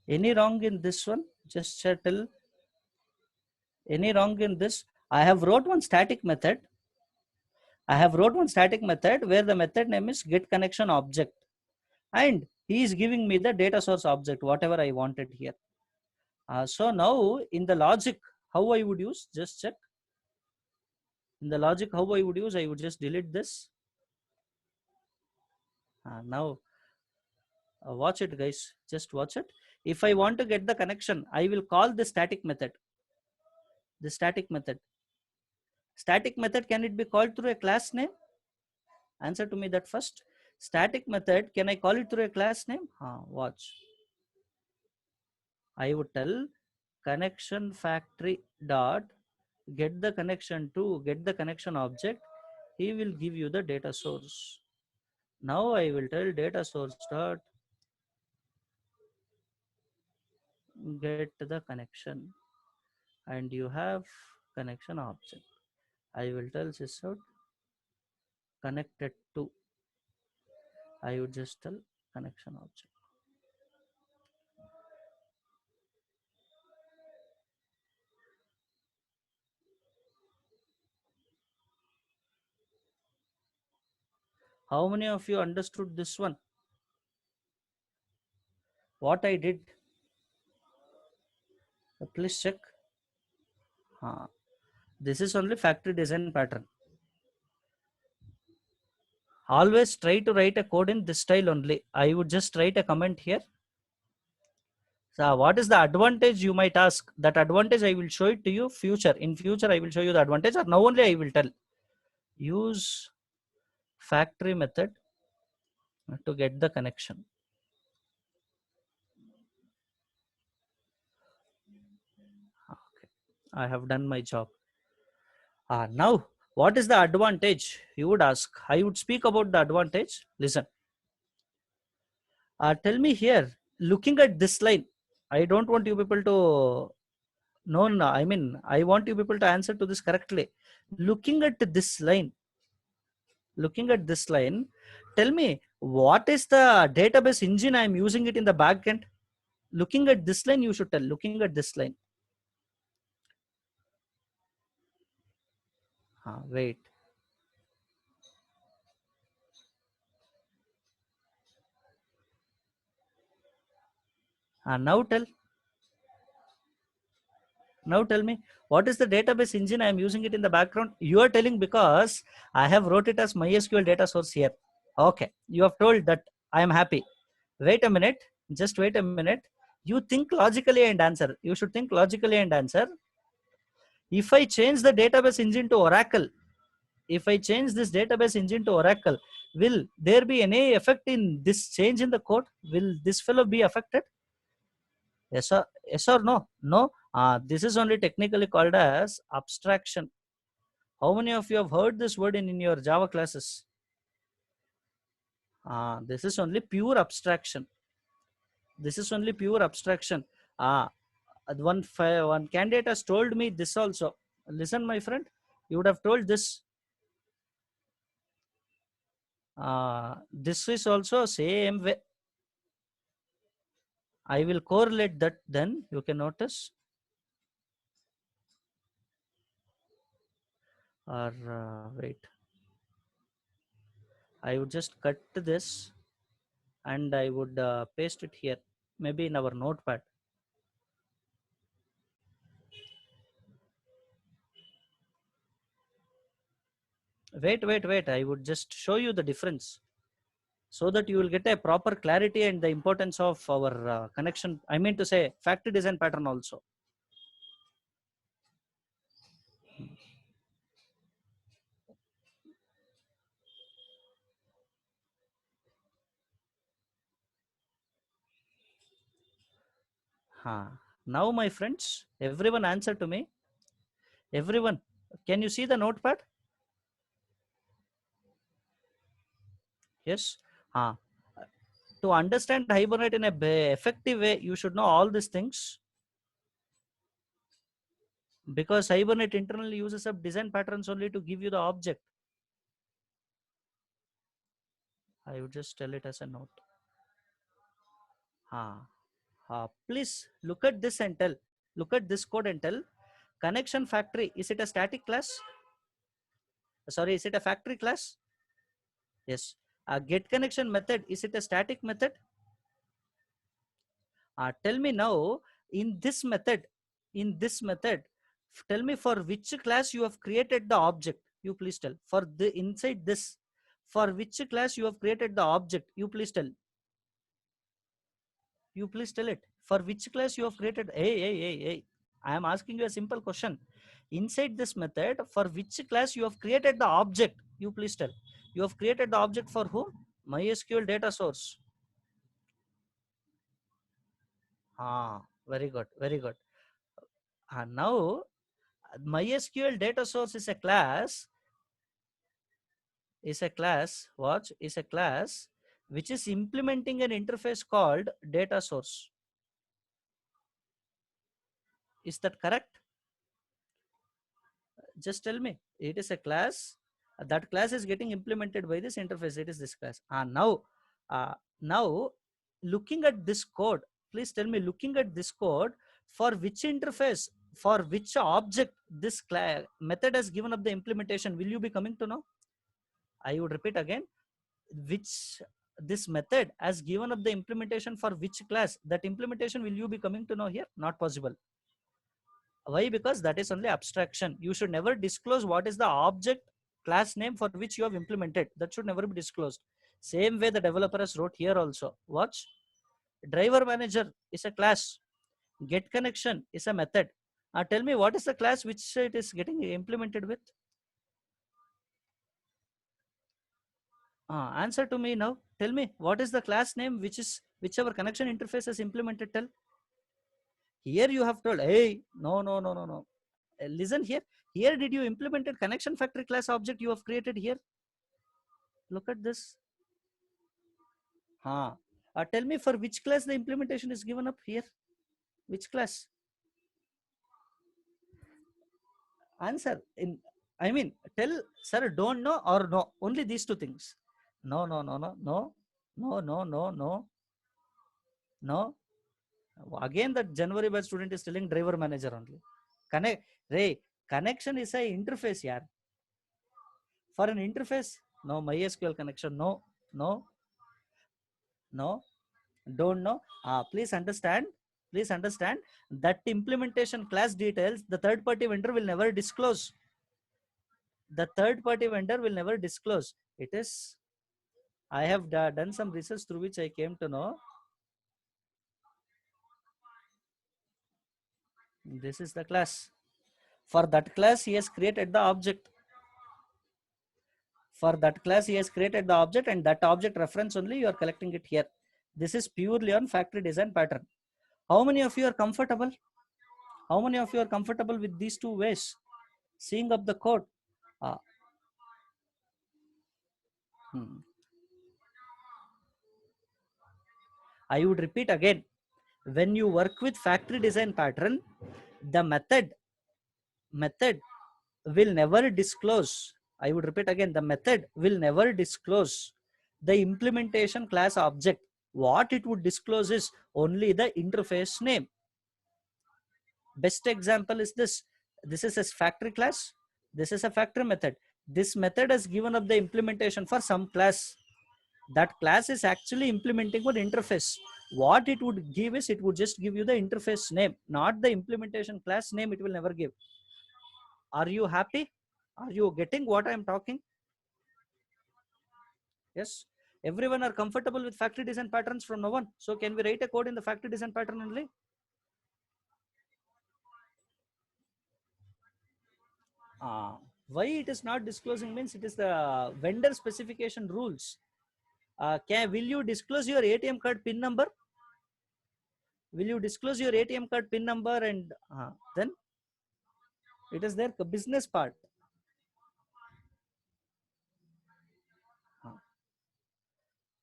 Any wrong in this one? Just tell. Any wrong in this? I have wrote one static method. I have wrote one static method where the method name is get connection object, and he is giving me the data source object, whatever I wanted here. So now in the logic, how I would use? Just check. In the logic, how I would use? I would just delete this. Now watch it, guys. Just watch it. If I want to get the connection, I will call the static method. The static method. Static method, can it be called through a class name? Answer to me that first. Static method, can I call it through a class name? Watch. I would tell connection factory dot get the connection to get the connection object. He will give you the data source. Now I will tell data source dot get the connection, and you have connection object. I will tell sysout connected to. I would just tell connection object. How many of you understood this one? What I did? Please check. This is only factory design pattern. Always try to write a code in this style only. I would just write a comment here. So what is the advantage, you might ask? That advantage I will show it to you future. In future I will show you the advantage, or now only I will tell. Use factory method to get the connection. Okay, I have done my job. Now what is the advantage, you would ask? I would speak about the advantage. Listen. Tell me here, looking at this line, I don't want you people to no, I mean, I want you people to answer to this correctly. Looking at this line, tell me, what is the database engine I am using it in the backend? Looking at this line, you should tell. Looking at this line. Wait. Now tell. Now tell me, what is the database engine I am using it in the background? You are telling because I have wrote it as MySQL data source here. Okay, you have told that. I am happy. Wait a minute. Just wait a minute. You think logically and answer. You should think logically and answer. If I change the database engine to Oracle, if I change this database engine to Oracle, will there be any effect in this change in the code? Will this fellow be affected? Yes or no? No. This is only technically called as abstraction. How many of you have heard this word in your Java classes? This is only pure abstraction. This is only pure abstraction. One candidate has told me this also. Listen, my friend, you would have told this. This is also same way. I will correlate that, then you can notice. Or wait, I would just cut this and I would paste it here, maybe in our notepad. Wait, I would just show you the difference so that you will get a proper clarity and the importance of our connection. I mean to say factory design pattern also. Now, my friends, everyone answer to me. Everyone, can you see the notepad? Yes. Uh, to understand Hibernate in a effective way, you should know all these things, because Hibernate internally uses up design patterns only to give you the object. I would just tell it as a note. Please look at this and tell. Look at this code and tell. Connection factory, is it a static class? Sorry, is it a factory class? Yes. Get connection method, is it a static method? Tell me now, in this method, tell me for which class you have created the object. You please tell. For the inside this, for which class you have created the object. You please tell. You please tell it. For which class you have created? Hey. I am asking you a simple question. Inside this method, for which class you have created the object? You please tell. You have created the object for whom? MySQL data source. Very good. Very good. Now, MySQL data source is a class. Watch, is a class which is implementing an interface called data source. Is that correct? Just tell me. It is a class. That class is getting implemented by this interface. It is this class. Now, looking at this code, please tell me, looking at this code, for which interface, for which object this method has given up the implementation, will you be coming to know? I would repeat again, which this method has given up the implementation for which class, that implementation will you be coming to know here? Not possible. Why? Because that is only abstraction. You should never disclose what is the object class name for which you have implemented. That should never be disclosed. Same way the developer has wrote here also. Watch. Driver manager is a class. Get connection is a method. Tell me, what is the class which it is getting implemented with? Answer to me now. Tell me, what is the class name whichever connection interface is implemented? Tell. Here you have told, hey, no. Listen here. Here did you implemented connection factory class object you have created here? Look at this. Tell me, for which class the implementation is given up here? Which class? Answer. Tell, sir, don't know or no. Only these two things. No. No. Again, that January batch student is telling driver manager only. Connection is a interface, yaar. For an interface, no. MySQL connection, no. Don't know. Please understand. That implementation class details, the third party vendor will never disclose. It is, I have done some research through which I came to know. This is the class. For that class, he has created the object. And that object reference only you are collecting it here. This is purely on factory design pattern. How many of you are comfortable? With these two ways? Seeing up the code. Uh, hmm. I would repeat again. When you work with factory design pattern, the method will never disclose. I would repeat again, the method will never disclose the implementation class object. What it would disclose is only the interface name. Best example is this. This is a factory class. This is a factory method. This method has given up the implementation for some class. That class is actually implementing one interface. What it would give is, it would just give you the interface name, not the implementation class name. It will never give. Are you happy? Are you getting what I am talking? Yes. Everyone are comfortable with factory design patterns from now on. So can we write a code in the factory design pattern only? Why it is not disclosing means it is the vendor specification rules. Will you disclose your ATM card PIN number? Will you disclose your ATM card PIN number? And then it is their business part.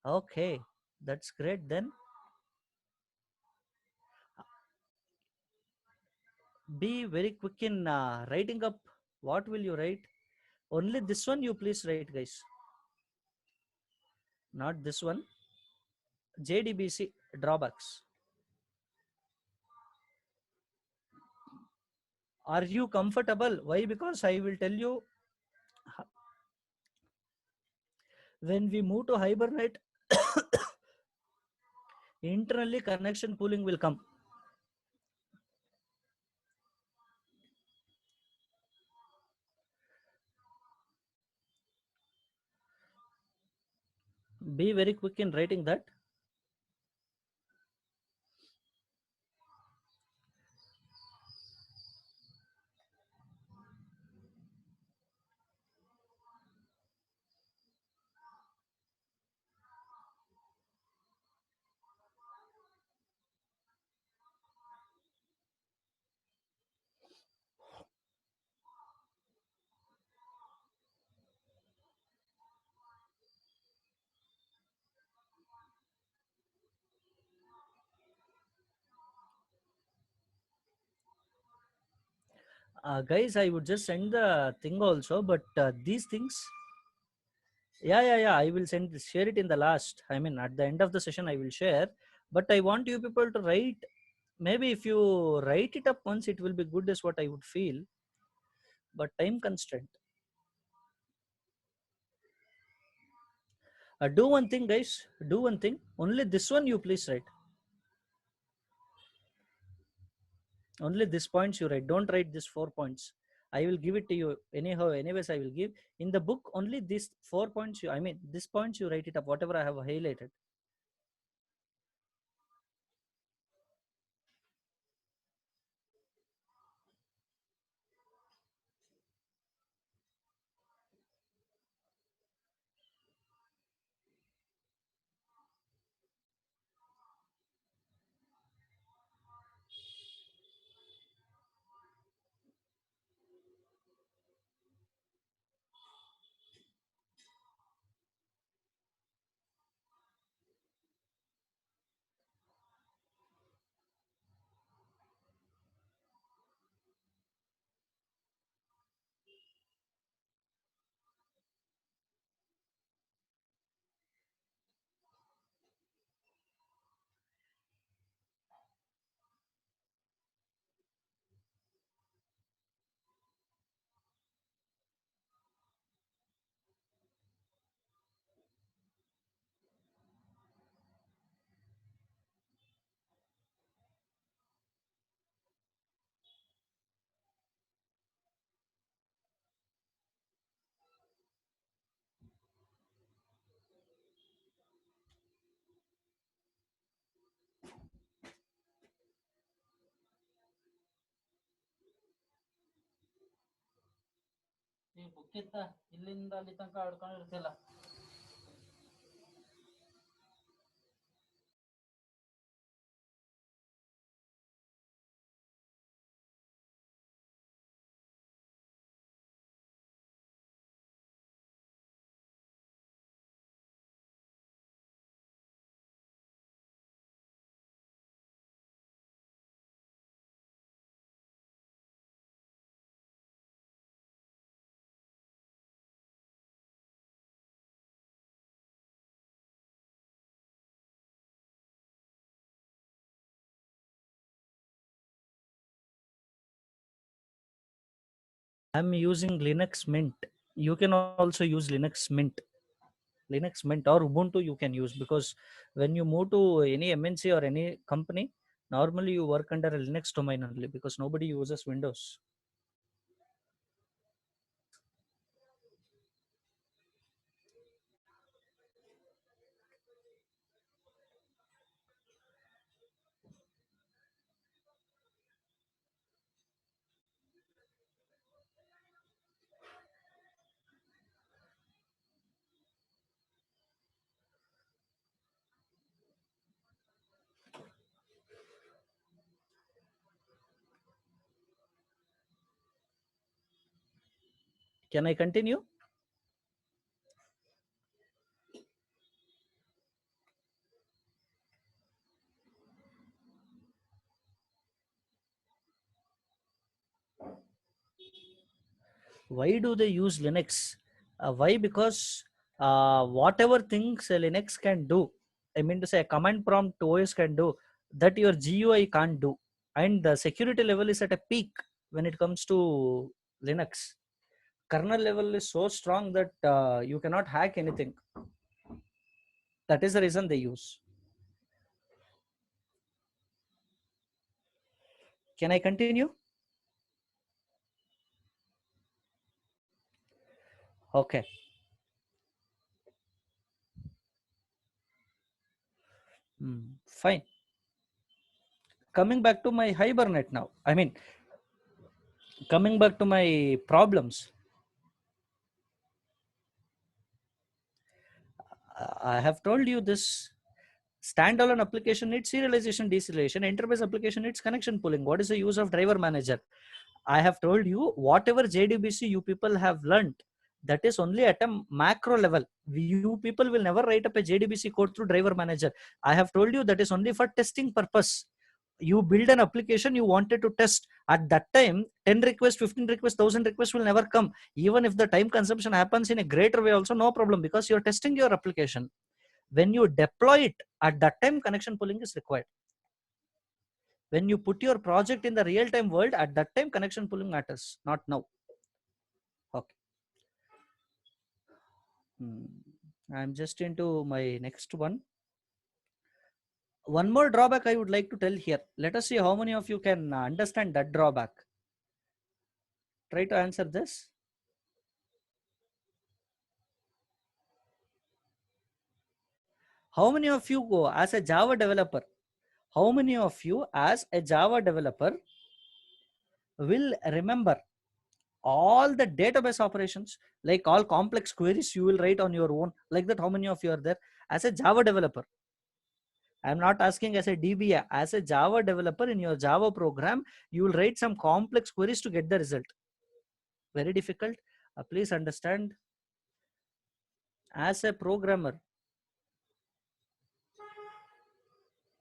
Okay, that's great. Then be very quick in writing up. What will you write? Only this one you please write, guys. Not this one. JDBC drawbacks. Are you comfortable? Why? Because I will tell you, when we move to Hibernate, internally connection pooling will come. Be very quick in writing that. Guys, I would just send the thing also, but these things, yeah, I will share it in the last. I mean, at the end of the session, I will share. But I want you people to write. Maybe if you write it up once, it will be good, is what I would feel. But time constraint. Do one thing, guys. Do one thing. Only this one you please write. Only this points you write. Don't write this 4 points. I will give it to you anyhow. Anyways, I will give in the book only these 4 points. I mean, this points you write it up. Whatever I have highlighted. ಈ ಬುಕ್ಕಿತ್ತ ಇಲ್ಲಿಂದ ಅಲ್ಲಿ ತನಕ ಆಡ್ಕೊಂಡಿರ್ತಿಲ್ಲ. I'm using Linux Mint. You can also use Linux Mint. Linux Mint or Ubuntu you can use, because when you move to any MNC or any company, normally you work under a Linux domain only, because nobody uses Windows. Can I continue? Why do they use Linux? Why? Because whatever things a Linux can do, I mean to say a command prompt OS can do, that your GUI can't do. And the security level is at a peak when it comes to Linux. Kernel level is so strong that you cannot hack anything. That is the reason they use. Can I continue? Okay. Fine. Coming back to my Hibernate now. I mean, coming back to my problems. I have told you this standalone application needs serialization, deserialization. Enterprise application needs connection pooling. What is the use of driver manager? I have told you whatever JDBC you people have learned, that is only at a macro level. You people will never write up a JDBC code through driver manager. I have told you that is only for testing purpose. You build an application you wanted to test. At that time, 10 requests, 15 requests, 1000 requests will never come. Even if the time consumption happens in a greater way also, no problem, because you're testing your application. When you deploy it, at that time connection pooling is required. When you put your project in the real-time world, at that time connection pooling matters, not now. Okay. I'm just into my next one. One more drawback I would like to tell here. Let us see how many of you can understand that drawback. Try to answer this. How many of you go as a Java developer? How many of you as a Java developer will remember all the database operations, like all complex queries you will write on your own, like that? How many of you are there as a Java developer? I'm not asking as a DBA. As a Java developer in your Java program, you will write some complex queries to get the result. Very difficult. Please understand. As a programmer,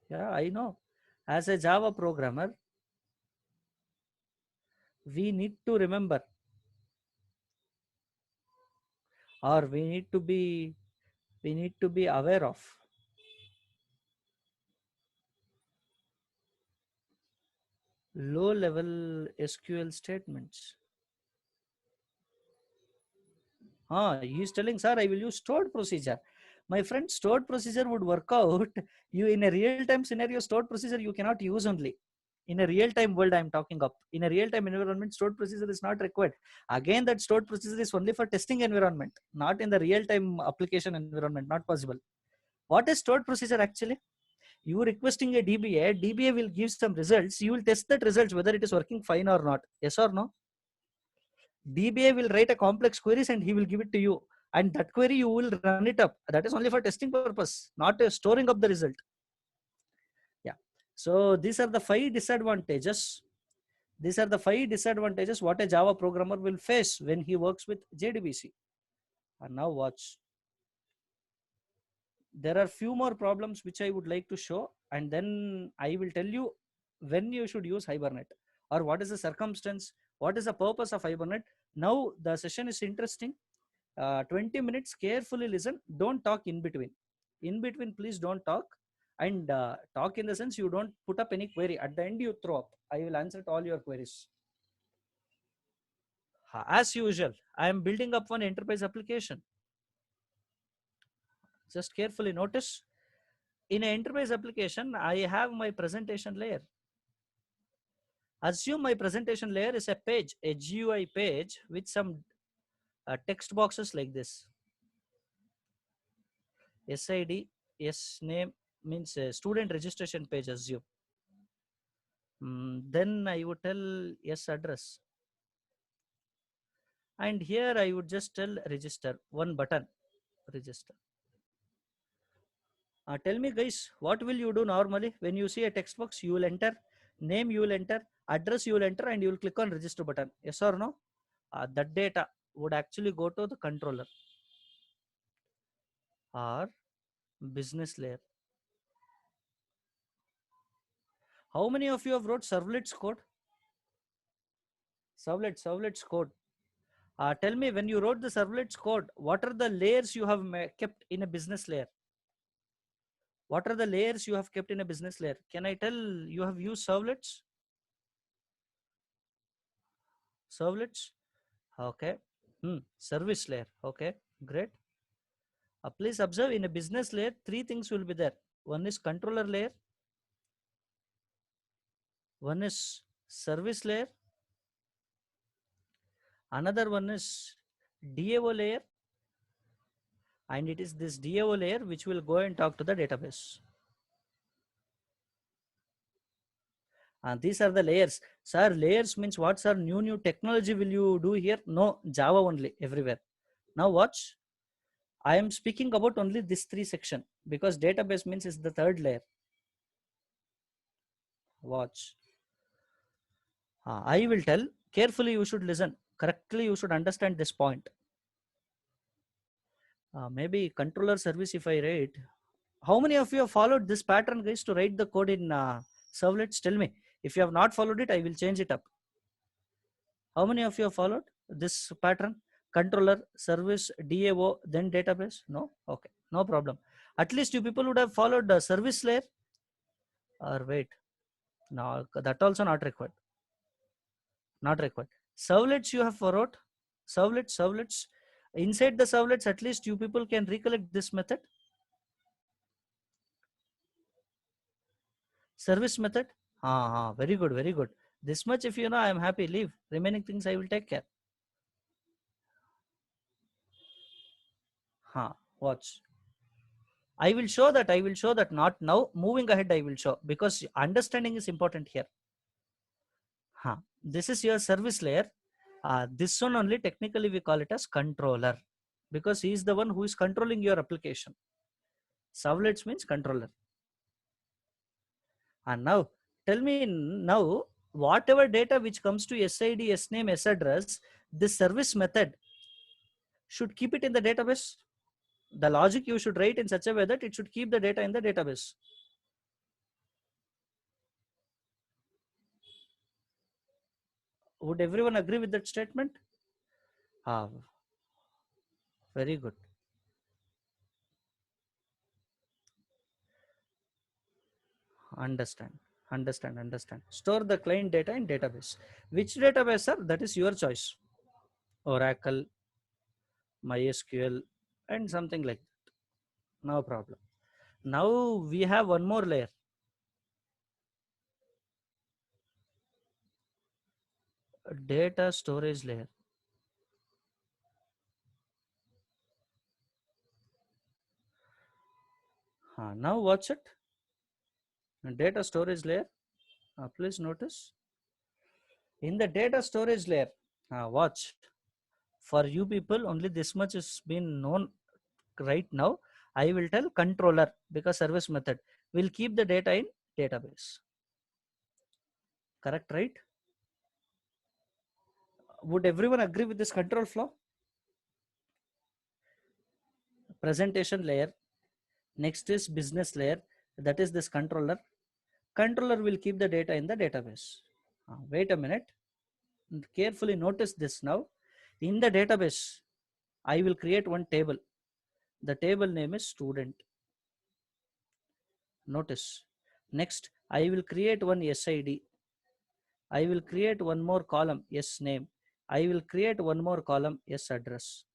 yeah, I know. As a Java programmer, we need to remember, or we need to be aware of low level SQL statements. He's telling, sir, I will use stored procedure. My friend, stored procedure would work out. You in a real-time scenario, stored procedure you cannot use only. In a real-time world, I'm talking of. In a real-time environment, stored procedure is not required. Again, that stored procedure is only for testing environment, not in the real-time application environment, not possible. What is stored procedure actually? You requesting a DBA, DBA will give some results. You will test that results whether it is working fine or not. Yes or no? DBA will write a complex queries and he will give it to you. And that query you will run it up. That is only for testing purpose, not storing up the result. Yeah. So these are the 5 disadvantages. These are the 5 disadvantages what a Java programmer will face when he works with JDBC. And now watch. There are few more problems which I would like to show, and then I will tell you when you should use Hibernate, or what is the circumstance, what is the purpose of Hibernate. Now the session is interesting. 20 minutes, carefully listen, don't talk in between. In between, please don't talk. And talk in the sense you don't put up any query. At the end, you throw up. I will answer to all your queries. As usual, I am building up one enterprise application. Just carefully notice. In an enterprise application, I have my presentation layer. Assume my presentation layer is a page, a GUI page with some text boxes like this. SID, yes, name means student registration page, assume. Then I would tell yes address. And here I would just tell register, one button, register. Tell me guys, what will you do normally when you see a text box? You will enter name, you will enter address, you will enter, and you will click on register button. Yes or no? That data, would actually go to the controller or business layer. How many of you have wrote servlets code? Servlets code. Tell me, when you wrote the servlets code, what are the layers you have kept in a business layer? What are the layers you have kept in a business layer? Can I tell you have used servlets? Servlets? Okay. Service layer. Okay. Great. Please observe, in a business layer, three things will be there. One is controller layer. One is service layer. Another one is DAO layer. And it is this DAO layer which will go and talk to the database. And these are the layers. Sir, layers means what, sir? New technology will you do here? No, Java only everywhere. Now watch. I am speaking about only this three section because database means is the third layer. Watch. I will tell carefully. You should listen correctly. You should understand this point. Maybe controller service. If I write, how many of you have followed this pattern, guys, to write the code in servlets? Tell me. If you have not followed it, I will change it up. How many of you have followed this pattern? Controller, service, DAO, then database? No? Okay, no problem. At least you people would have followed the service layer. Or wait, no, that also not required. Not required. Servlets you have followed. Servlets. Inside the servlets, at least you people can recollect this method. Service method. Very good, very good. This much if you know, I am happy. Leave. Remaining things I will take care. Watch. I will show that not now. Moving ahead, I will show, because understanding is important here. This is your service layer. This one only technically we call it as controller, because he is the one who is controlling your application. Servlets means controller. And now tell me, now whatever data which comes to SID, SNAME, SAddress, this service method should keep it in the database. The logic you should write in such a way that it should keep the data in the database. Would everyone agree with that statement? Very good. Understand. Store the client data in database. Which database, sir? That is your choice. Oracle, MySQL, and something like that. No problem. Now we have one more layer. Data storage layer. Now watch it. Data storage layer. Please notice. In the data storage layer, watch. For you people, only this much is been known right now. I will tell controller, because service method will keep the data in database. Correct, right? Would everyone agree with this control flow? Presentation layer. Next is business layer. That is this controller. Controller will keep the data in the database. Wait a minute. Carefully notice this now. In the database, I will create one table. The table name is student. Notice. Next, I will create one SID. I will create one more column, name. I will create one more column, address.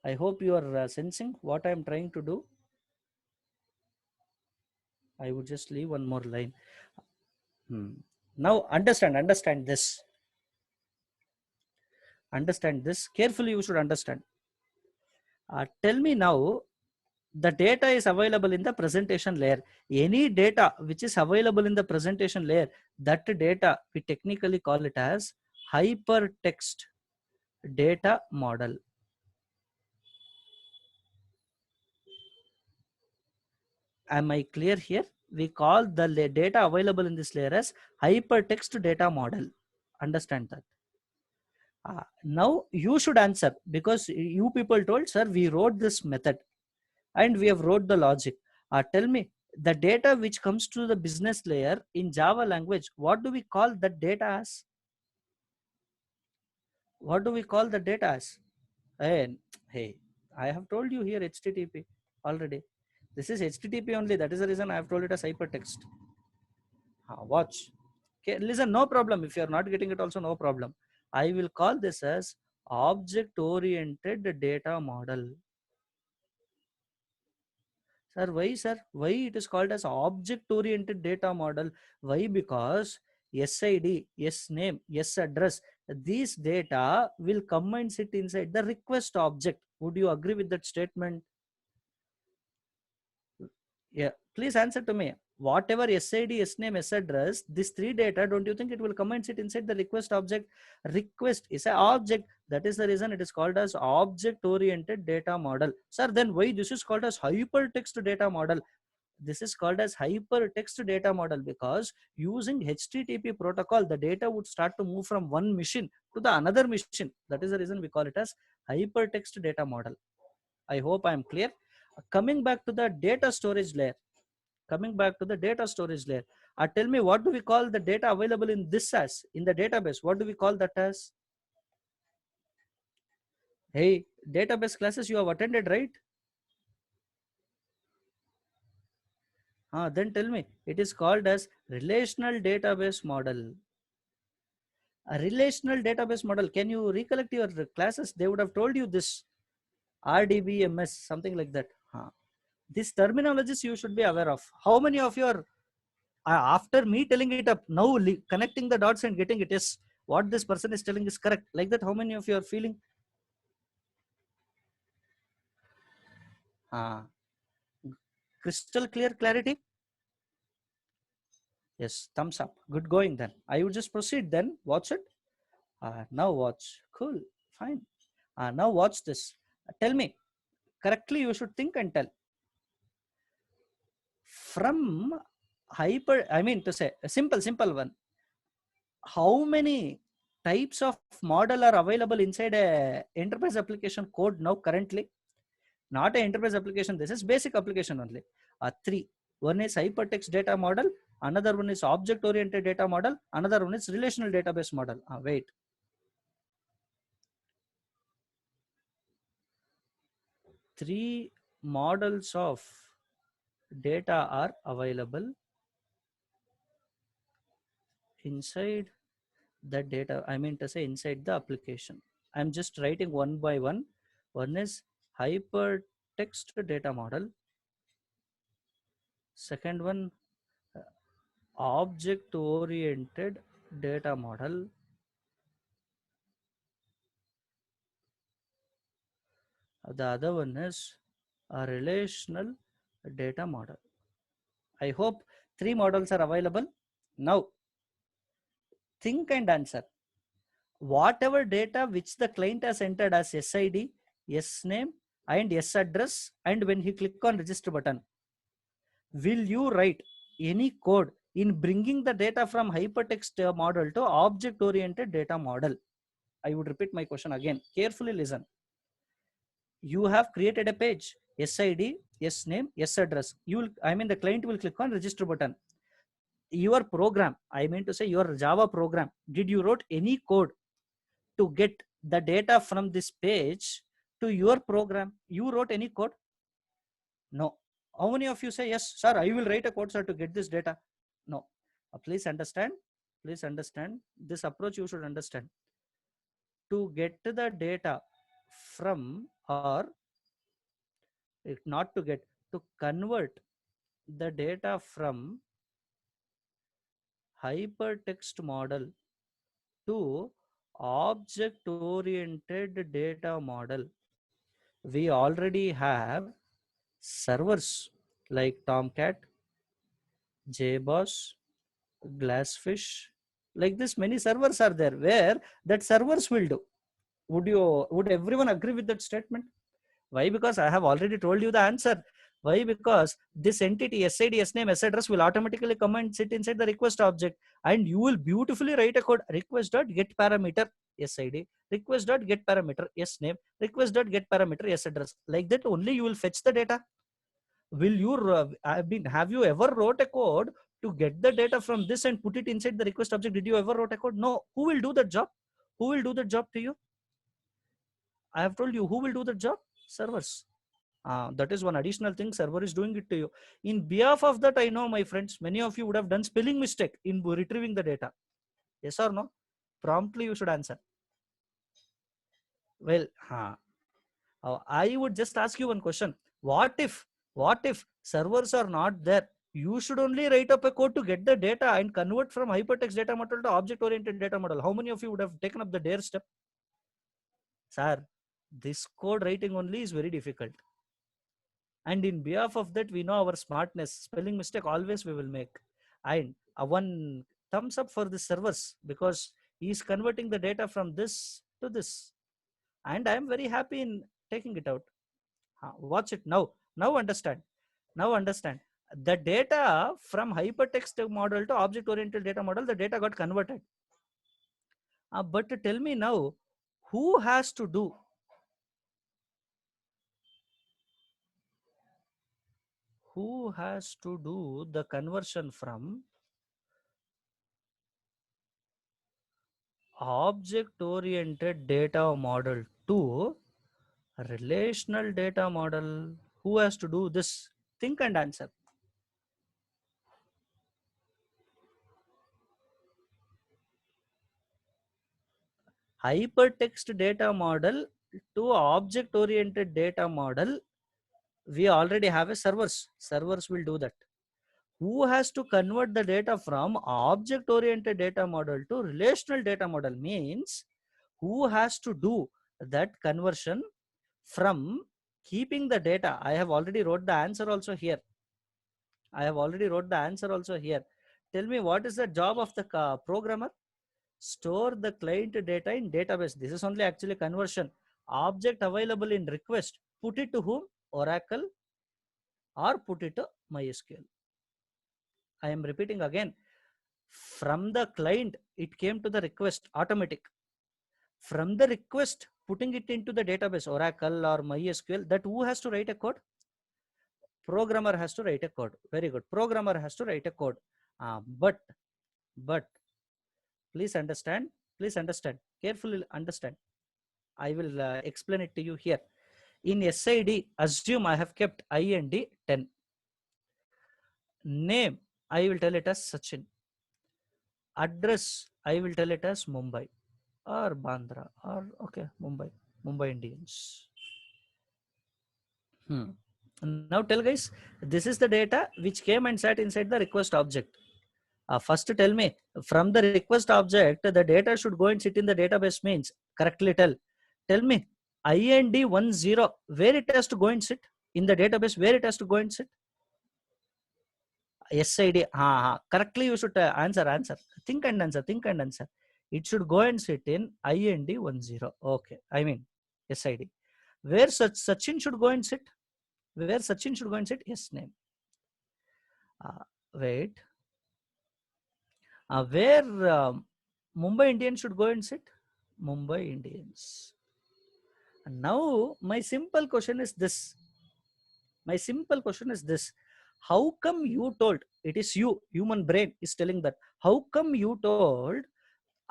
I hope you are sensing what I am trying to do. I would just leave one more line. Now understand this. Understand this. Carefully you should understand. Tell me now, the data is available in the presentation layer. Any data which is available in the presentation layer, that data we technically call it as hypertext data model. Am I clear here? we call the data available in this layer as hypertext data model. Understand that. Now you should answer, because you people told, sir, we wrote this method and we have wrote the logic. Tell me, the data which comes to the business layer in Java language, what do we call the data as? What do we call the data as? Hey, I have told you here HTTP already. This is HTTP only. That is the reason I have told it as hypertext. Watch. Okay, listen, no problem. If you are not getting it also, no problem. I will call this as object-oriented data model. Sir, why, sir? Why it is called as object-oriented data model? Why? Because SID, yes name, yes address, these data will come and sit inside the request object. Would you agree with that statement? Yeah, please answer to me. Whatever SID, SNAME, S address, these three data, don't you think it will come and sit inside the request object? Request is an object. That is the reason it is called as object-oriented data model. Sir, then why this is called as hypertext data model? This is called as hypertext data model because using HTTP protocol, the data would start to move from one machine to the another machine. That is the reason we call it as hypertext data model. I hope I am clear. Coming back to the data storage layer. Tell me, what do we call the data available in this as? In the database, what do we call that as? Hey, database classes you have attended, right? Then tell me, it is called as relational database model. A relational database model. Can you recollect your classes? They would have told you this. RDBMS, something like that. These terminologies you should be aware of. How many of you are, after me telling it up, now connecting the dots and getting it? Yes, what this person is telling is correct. Like that, how many of you are feeling? Crystal clear clarity? Yes, thumbs up. Good going then. I would just proceed then. Watch it. Now watch. Cool. Fine. Now watch this. Tell me. Correctly, you should think and tell. From to say a simple one. How many types of model are available inside a enterprise application code now currently? Not an enterprise application. This is basic application only. Three. One is hypertext data model. Another one is object-oriented data model. Another one is relational database model. Wait. Three models of data are available inside the data. To say inside the application. I'm just writing one by one. One is hypertext data model. Second one, object-oriented data model. The other one is a relational data model. I hope three models are available. Now, think and answer. Whatever data which the client has entered as SID, SNAME and S address, and when he click on register button, will you write any code in bringing the data from hypertext model to object-oriented data model? I would repeat my question again. Carefully listen. You have created a page, SID, SNAME, S address. The client will click on register button. Your program, to say your Java program, did you wrote any code to get the data from this page to your program? You wrote any code? No. How many of you say, yes, sir, I will write a code, sir, to get this data? No. Please understand. This approach you should understand. To get the data from, or not to get, to convert the data from hypertext model to object-oriented data model, we already have servers like Tomcat, JBoss, Glassfish. Like this, many servers are there where that servers will do. Would everyone agree with that statement? Why? Because I have already told you the answer. Why? Because this entity SID, SName, SAddress will automatically come and sit inside the request object, and you will beautifully write a code request.get parameter SID, request.get parameter SName, request.get parameter SAddress. Like that only you will fetch the data. Will you have you ever wrote a code to get the data from this and put it inside the request object? Did you ever wrote a code? No. Who will do that job? Who will do that job to you? I have told you who will do the job. Servers. That is one additional thing. Server is doing it to you. In behalf of that, I know, my friends, many of you would have done spelling mistake in retrieving the data. Yes or no? Promptly you should answer. Well, I would just ask you one question. What if servers are not there? You should only write up a code to get the data and convert from hypertext data model to object-oriented data model. How many of you would have taken up the dare step? Sir, this code writing only is very difficult. And in behalf of that, we know our smartness. Spelling mistake always we will make. And one thumbs up for the servers, because he is converting the data from this to this. And I am very happy in taking it out. Watch it now. Now understand. Now understand. The data from hypertext model to object-oriented data model, the data got converted. But tell me now, who has to do? Who has to do the conversion from object-oriented data model to relational data model? Who has to do this? Think and answer. Hypertext data model to object-oriented data model, we already have a servers. Servers will do that. Who has to convert the data from object-oriented data model to relational data model means who has to do that conversion from keeping the data. I have already wrote the answer also here. Tell me, what is the job of the programmer? Store the client data in database. This is only actually conversion. Object available in request. Put it to whom? Oracle, or put it to MySQL. I am repeating again. From the client, it came to the request, automatic. From the request, putting it into the database, Oracle or MySQL, that who has to write a code? Programmer has to write a code. Very good. Programmer has to write a code. But please understand, carefully understand. I will explain it to you here. In SID, assume I have kept IND 10. Name, I will tell it as Sachin. Address, I will tell it as Mumbai or Bandra, or okay, Mumbai Indians. Now tell guys, this is the data which came and sat inside the request object. First tell me, from the request object, the data should go and sit in the database means, correctly tell. Tell me, IND 10, where it has to go and sit? In the database, where it has to go and sit? SID, correctly you should answer. Think and answer. It should go and sit in IND 10. Okay, I mean SID. Where Sachin should go and sit? Where Sachin should go and sit? Yes, name. Wait. Where Mumbai Indians should go and sit? Mumbai Indians. And now my simple question is this. How come you told, it is you, human brain is telling that, how come you told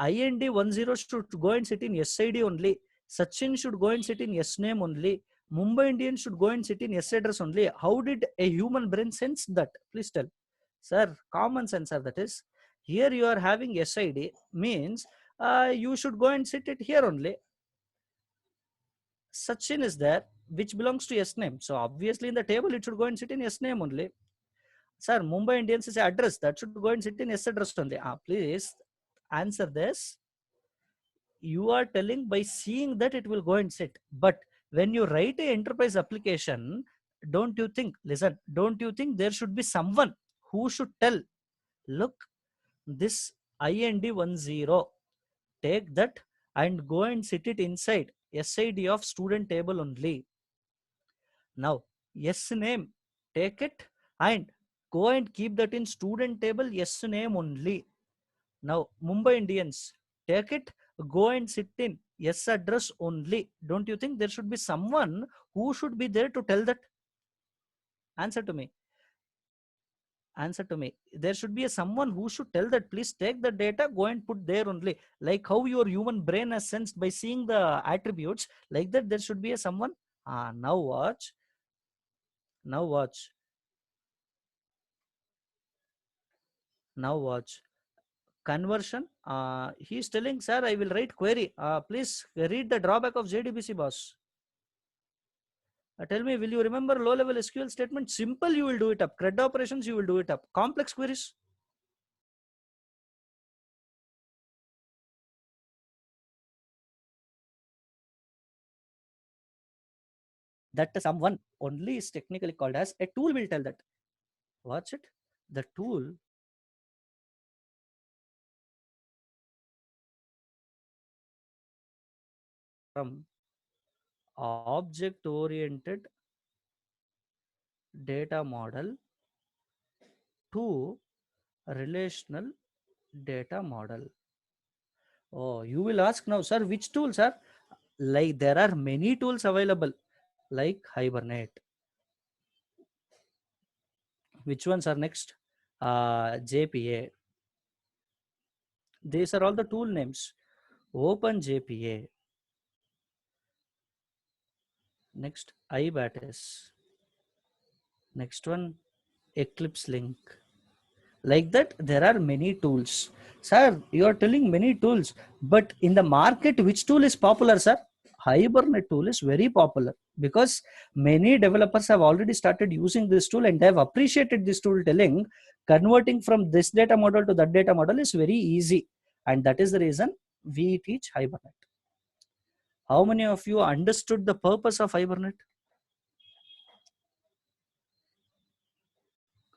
IND 10 should go and sit in SID only, Sachin should go and sit in S name only, Mumbai Indians should go and sit in S address only? How did a human brain sense that? Please tell. Sir, common sensor, that is. Here you are having SID means you should go and sit it here only. Sachin is there, which belongs to S name. So obviously in the table it should go and sit in S name only. Sir, Mumbai Indians is address, that should go and sit in S address only. Please answer this. You are telling by seeing that it will go and sit. But when you write a enterprise application, don't you think, listen, don't you think there should be someone who should tell, look, this IND 10, take that and go and sit it inside SID of student table only. Now, S name, take it and go and keep that in student table, yes name only. Now Mumbai Indians, take it, go and sit in yes address only. Don't you think there should be someone who should be there to tell that? Answer to me. Answer to me. There should be a someone who should tell that please take the data, go and put there only. Like how your human brain has sensed by seeing the attributes, like that there should be a someone. Now watch. Now watch. Now watch. Conversion. He's telling, sir, I will write query. Please read the drawback of JDBC, boss. Tell me, will you remember low level SQL statement? Simple, you will do it up. CRUD operations, you will do it up. Complex queries. That someone only is technically called as a tool will tell that. Watch it. The tool from object oriented data model to relational data model. Oh, you will ask now, sir, which tools are? Like there are many tools available, like Hibernate. Which ones are next? JPA. These are all the tool names. Open JPA. Next, iBatis. Next one, Eclipse Link. Like that, there are many tools. Sir, you are telling many tools, but in the market, which tool is popular, sir? Hibernate tool is very popular because many developers have already started using this tool and they have appreciated this tool, telling converting from this data model to that data model is very easy. And that is the reason we teach Hibernate. How many of you understood the purpose of Hibernate?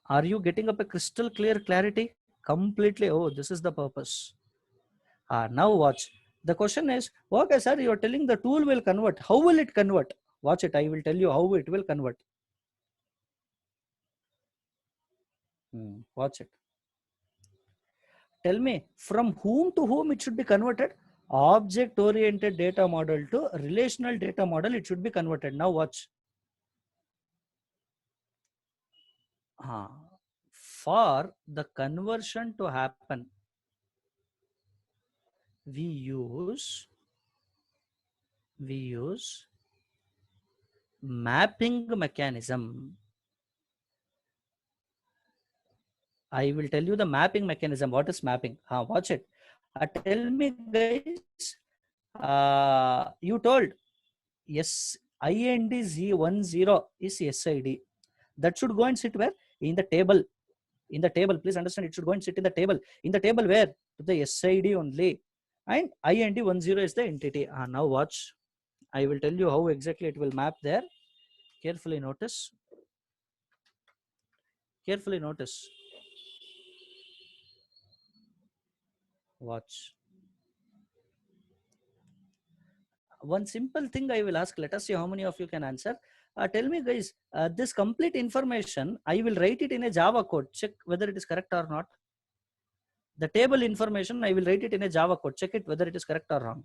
Are you getting up a crystal clear clarity? Completely. Oh, this is the purpose. Now watch. The question is, okay, sir, you are telling the tool will convert. How will it convert? Watch it. I will tell you how it will convert. Watch it. Tell me, from whom to whom it should be converted? Object-oriented data model to relational data model, it should be converted. Now watch. For the conversion to happen, we use mapping mechanism. I will tell you the mapping mechanism. What is mapping? Watch it. Tell me, guys. You told yes. IND10 is SID. That should go and sit where? In the table. In the table. Please understand. It should go and sit in the table. In the table where? To the SID only. And IND10 is the entity. Now watch. I will tell you how exactly it will map there. Carefully notice. Carefully notice. Watch. One simple thing I will ask. Let us see how many of you can answer. Tell me, guys, this complete information, I will write it in a Java code. Check whether it is correct or not. The table information, I will write it in a Java code. Check it whether it is correct or wrong.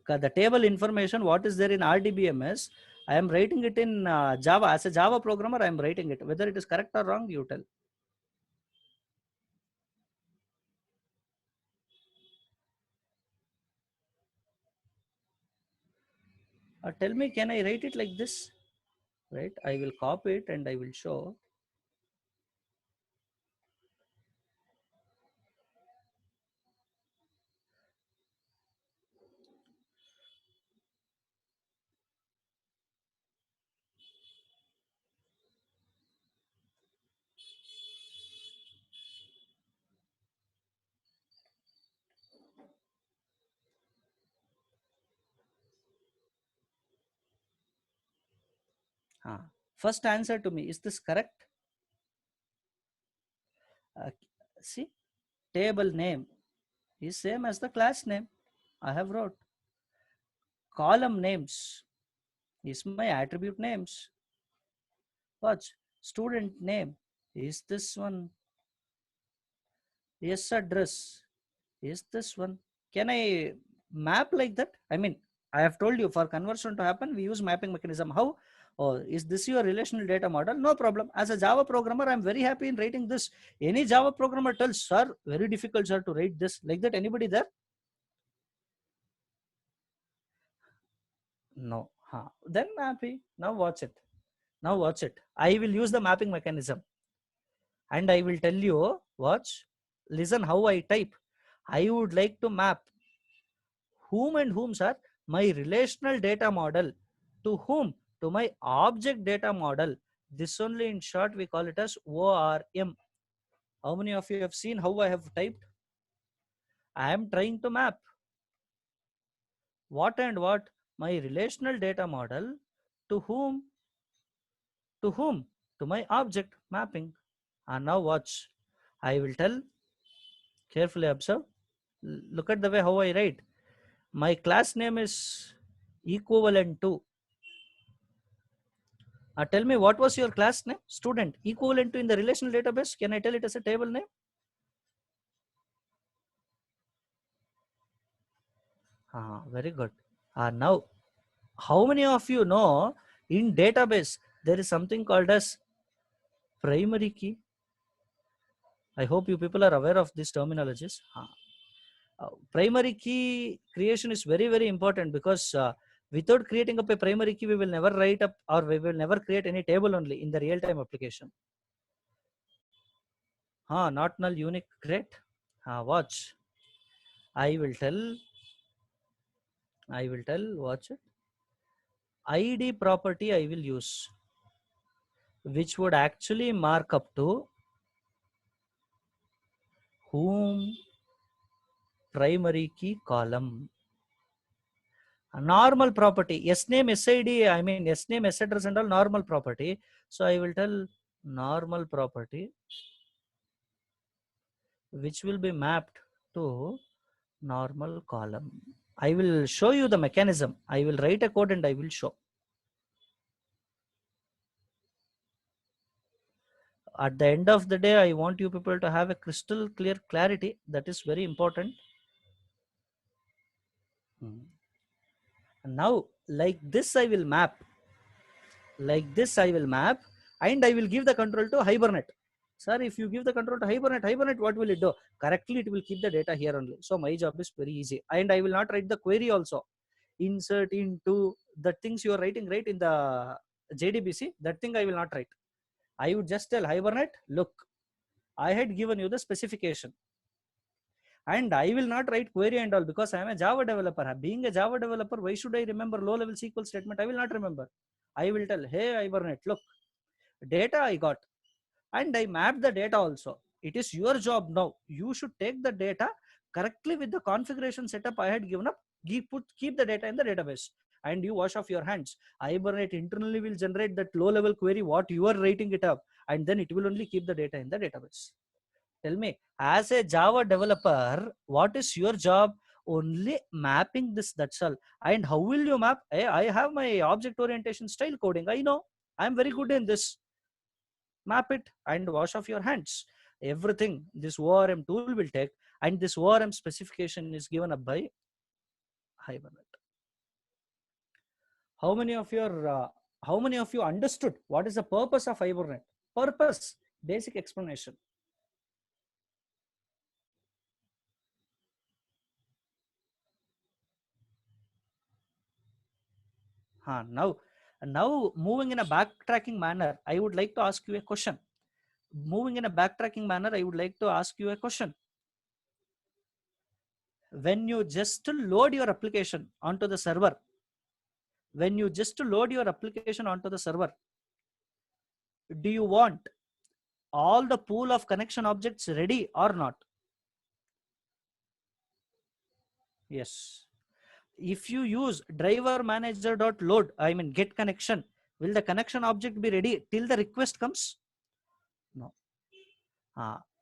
The table information, what is there in RDBMS, I am writing it in Java. As a Java programmer, I am writing it. Whether it is correct or wrong, you tell. Tell me, can I write it like this? Right? I will copy it and I will show. First answer to me, is this correct? See, Table name is same as the class name. I have wrote. Column names is my attribute names. Watch. Student name is this one. Yes, address is this one. Can I map like that? I mean, I have told you for conversion to happen, we use mapping mechanism. How? Oh, is this your relational data model? No problem. As a Java programmer, I'm very happy in writing this. Any Java programmer tells, sir, very difficult, sir, to write this. Like that, anybody there? No. Huh. Then happy. Now watch it. Now watch it. I will use the mapping mechanism. And I will tell you, watch, listen how I type. I would like to map whom and whom, sir, my relational data model to whom, to my object data model. This only in short we call it as ORM. How many of you have seen how I have typed? I am trying to map what and what, my relational data model to whom, to whom, to my object mapping. And now watch, I will tell, carefully observe, look at the way how I write. My class name is equivalent to. Tell me, what was your class name? Student. Equivalent to in the relational database. Can I tell it as a table name? Very good. Now, how many of you know in database there is something called as primary key? I hope you people are aware of these terminologies. Primary key creation is very, very important because without creating up a primary key, we will never write up or we will never create any table only in the real-time application. Not null, unique, great. Watch. I will tell, watch it. ID property I will use, which would actually mark up to whom primary key column. A normal property, S name, SID, I mean S name, S address and all normal property. So I will tell normal property, which will be mapped to normal column. I will show you the mechanism. I will write a code and I will show. At the end of the day, I want you people to have a crystal clear clarity. That is very important. Now, like this, I will map. Like this, I will map and I will give the control to Hibernate. Sir, if you give the control to Hibernate, what will it do? Correctly, it will keep the data here only. So my job is very easy. And I will not write the query also. Insert into the things you are writing right in the JDBC, that thing I will not write. I would just tell Hibernate, look, I had given you the specification. And I will not write query and all because I am a Java developer. Being a Java developer, why should I remember low-level SQL statement? I will not remember. I will tell, hey, Hibernate, look, data I got and I mapped the data also. It is your job now. You should take the data correctly with the configuration setup I had given up. Keep the data in the database and you wash off your hands. Hibernate internally will generate that low-level query, what you are writing it up, and then it will only keep the data in the database. Tell me, as a Java developer, what is your job? Only mapping this, that's all. And how will you map? Hey, I have my object orientation style coding. I know. I'm very good in this. Map it and wash off your hands. Everything this ORM tool will take, and this ORM specification is given up by Hibernate. How many of you understood what is the purpose of Hibernate? Purpose, basic explanation. Now moving in a backtracking manner, I would like to ask you a question. Moving in a backtracking manner, I would like to ask you a question. When you just load your application onto the server, do you want all the pool of connection objects ready or not? Yes. If you use driver manager.load, I mean get connection, will the connection object be ready till the request comes? No.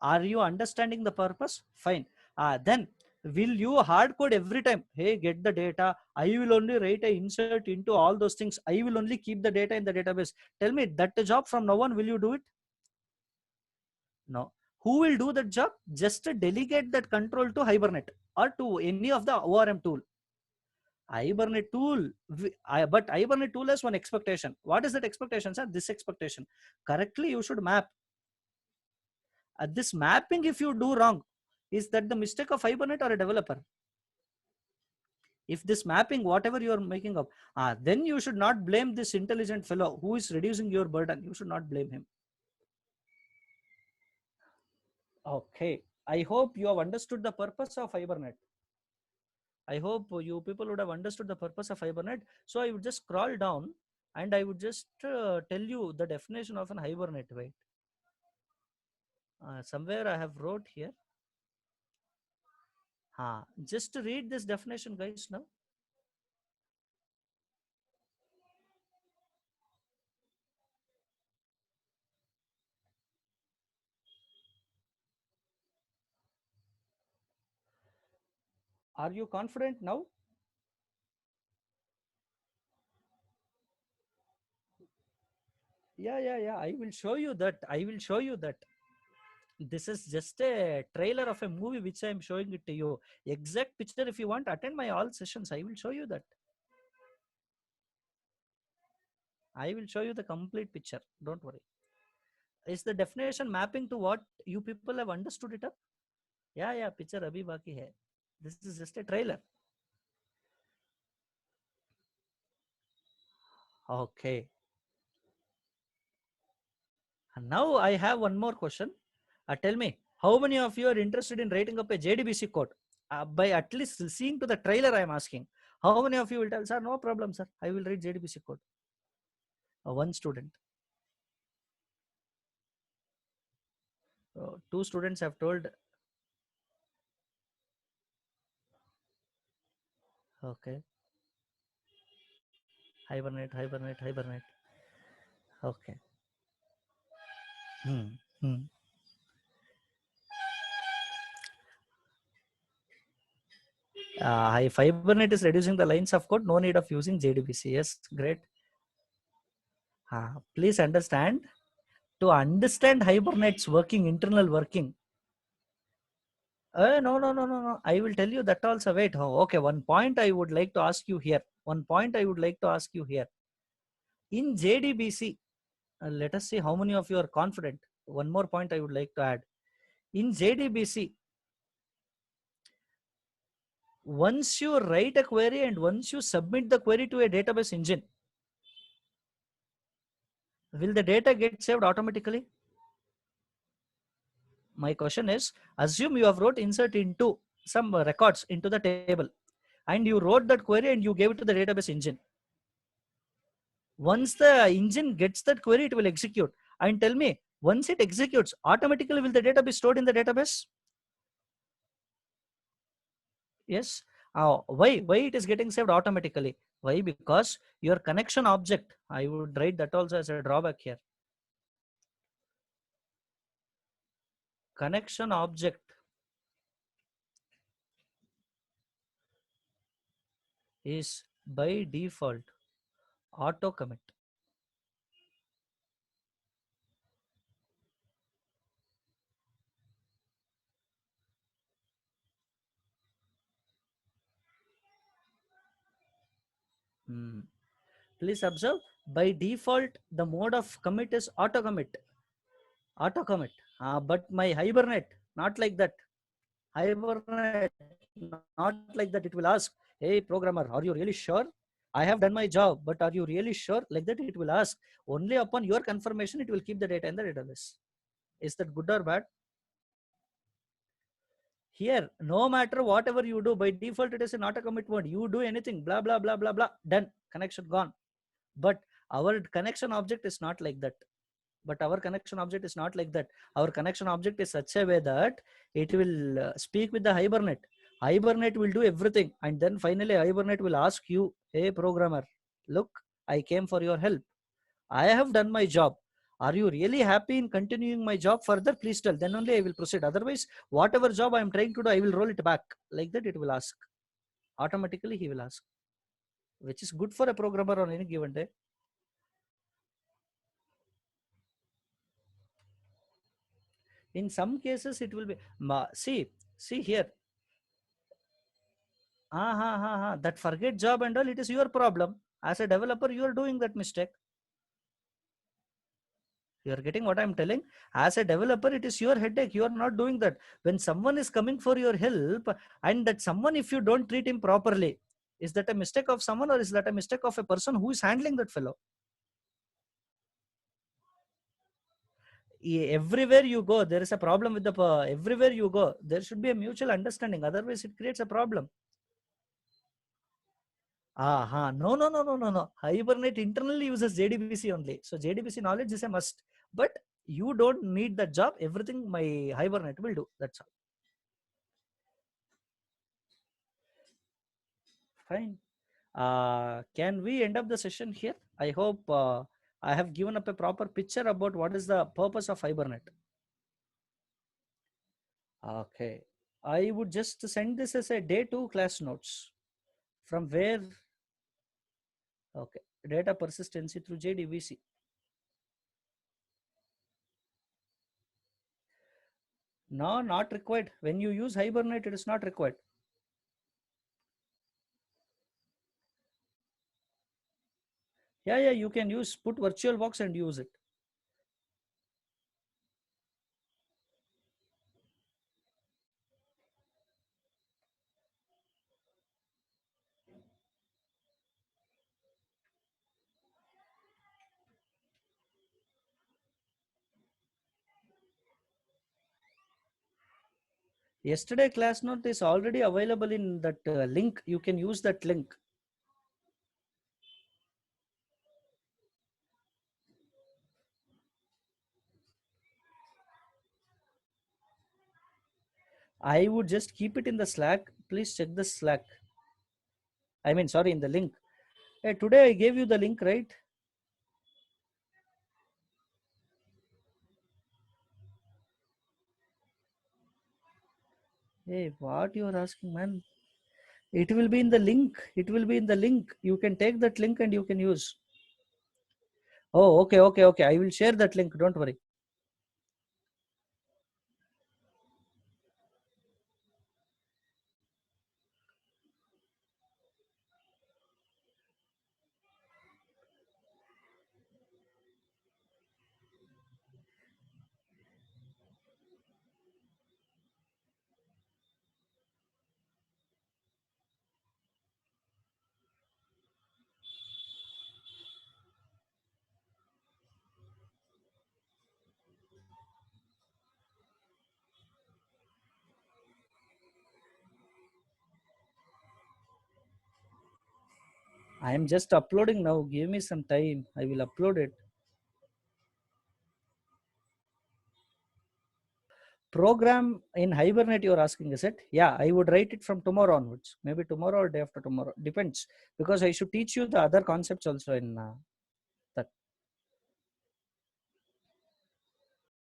Are you understanding the purpose? Fine. Then will you hard code every time? Hey, get the data. I will only write a insert into all those things. I will only keep the data in the database. Tell me that the job from now on, will you do it? No. Who will do that job? Just delegate that control to Hibernate or to any of the ORM tool. Hibernate tool, but Hibernate tool has one expectation. What is that expectation, sir? This expectation. Correctly, you should map. This mapping, if you do wrong, is that the mistake of Hibernate or a developer? If this mapping, whatever you are making up, then you should not blame this intelligent fellow who is reducing your burden. You should not blame him. Okay. I hope you have understood the purpose of Hibernate. I hope you people would have understood the purpose of Hibernate. So I would just scroll down and I would just tell you the definition of an Hibernate. Wait. Somewhere I have wrote here. Just to read this definition, guys, now. Are you confident now? Yeah. I will show you that. I will show you that. This is just a trailer of a movie which I am showing it to you. Exact picture. If you want, attend my all sessions. I will show you that. I will show you the complete picture. Don't worry. Is the definition mapping to what you people have understood it up? Yeah. Picture abhi baki hai. This is just a trailer. Okay. And now I have one more question. Tell me, how many of you are interested in writing up a JDBC code? By at least seeing to the trailer, I am asking. How many of you will tell, sir, no problem, sir. I will read JDBC code. One student. Two students have told. Okay. Hibernate. Okay. Hmm. If Hibernate is reducing the lines of code, no need of using JDBC. Yes, great. Please understand, to understand Hibernate's working, internal working. No. I will tell you that also. Wait. Okay. One point I would like to ask you here. In JDBC, let us see how many of you are confident. One more point I would like to add. In JDBC, once you write a query and once you submit the query to a database engine, will the data get saved automatically? My question is, assume you have wrote insert into some records into the table and you wrote that query and you gave it to the database engine. Once the engine gets that query, it will execute. And tell me, once it executes, automatically will the data be stored in the database? Yes. Why it is getting saved automatically? Why? Because your connection object, I would write that also as a drawback here. Connection object is by default auto commit. Please observe, by default the mode of commit is auto commit. But my Hibernate, not like that. Hibernate, not like that. It will ask, hey programmer, are you really sure? I have done my job, but are you really sure? Like that it will ask. Only upon your confirmation it will keep the data in the database. Is that good or bad? Here, no matter whatever you do, by default it is an auto commit mode. You do anything, blah blah blah blah blah, done, connection gone. But our connection object is not like that. Our connection object is such a way that it will speak with the Hibernate. Hibernate will do everything, and then finally Hibernate will ask you, hey programmer, look, I came for your help. I have done my job. Are you really happy in continuing my job further? Please tell. Then only I will proceed. Otherwise, whatever job I am trying to do, I will roll it back. Like that, it will ask. Automatically, he will ask, which is good for a programmer on any given day. In some cases, it will be, see here. That forget job and all, it is your problem. As a developer, you are doing that mistake. You are getting what I'm telling? As a developer, it is your headache. You are not doing that. When someone is coming for your help, and that someone, if you don't treat him properly, is that a mistake of someone, or is that a mistake of a person who is handling that fellow? Everywhere you go, there is a problem with the, everywhere you go, there should be a mutual understanding. Otherwise, it creates a problem. No, no, no, no, no, no. Hibernate internally uses JDBC only. So JDBC knowledge is a must. But you don't need that job. Everything my Hibernate will do. That's all. Fine. Can we end up the session here? I hope I have given up a proper picture about what is the purpose of Hibernate. Okay. I would just send this as a day 2 class notes. From where? Okay. Data persistency through JDBC. No, not required. When you use Hibernate, it is not required. Yeah, you can put VirtualBox and use it. Yesterday class note is already available in that link. You can use that link. I would just keep it in the Slack. Please check the Slack. I mean, sorry, in the link. Hey, today I gave you the link, right? Hey, what you are asking, man? It will be in the link. It will be in the link. You can take that link and you can use. Oh, okay. I will share that link. Don't worry. I am just uploading now. Give me some time. I will upload it. Program in Hibernate, you're asking, is it? Yeah, I would write it from tomorrow onwards. Maybe tomorrow or day after tomorrow. Depends. Because I should teach you the other concepts also in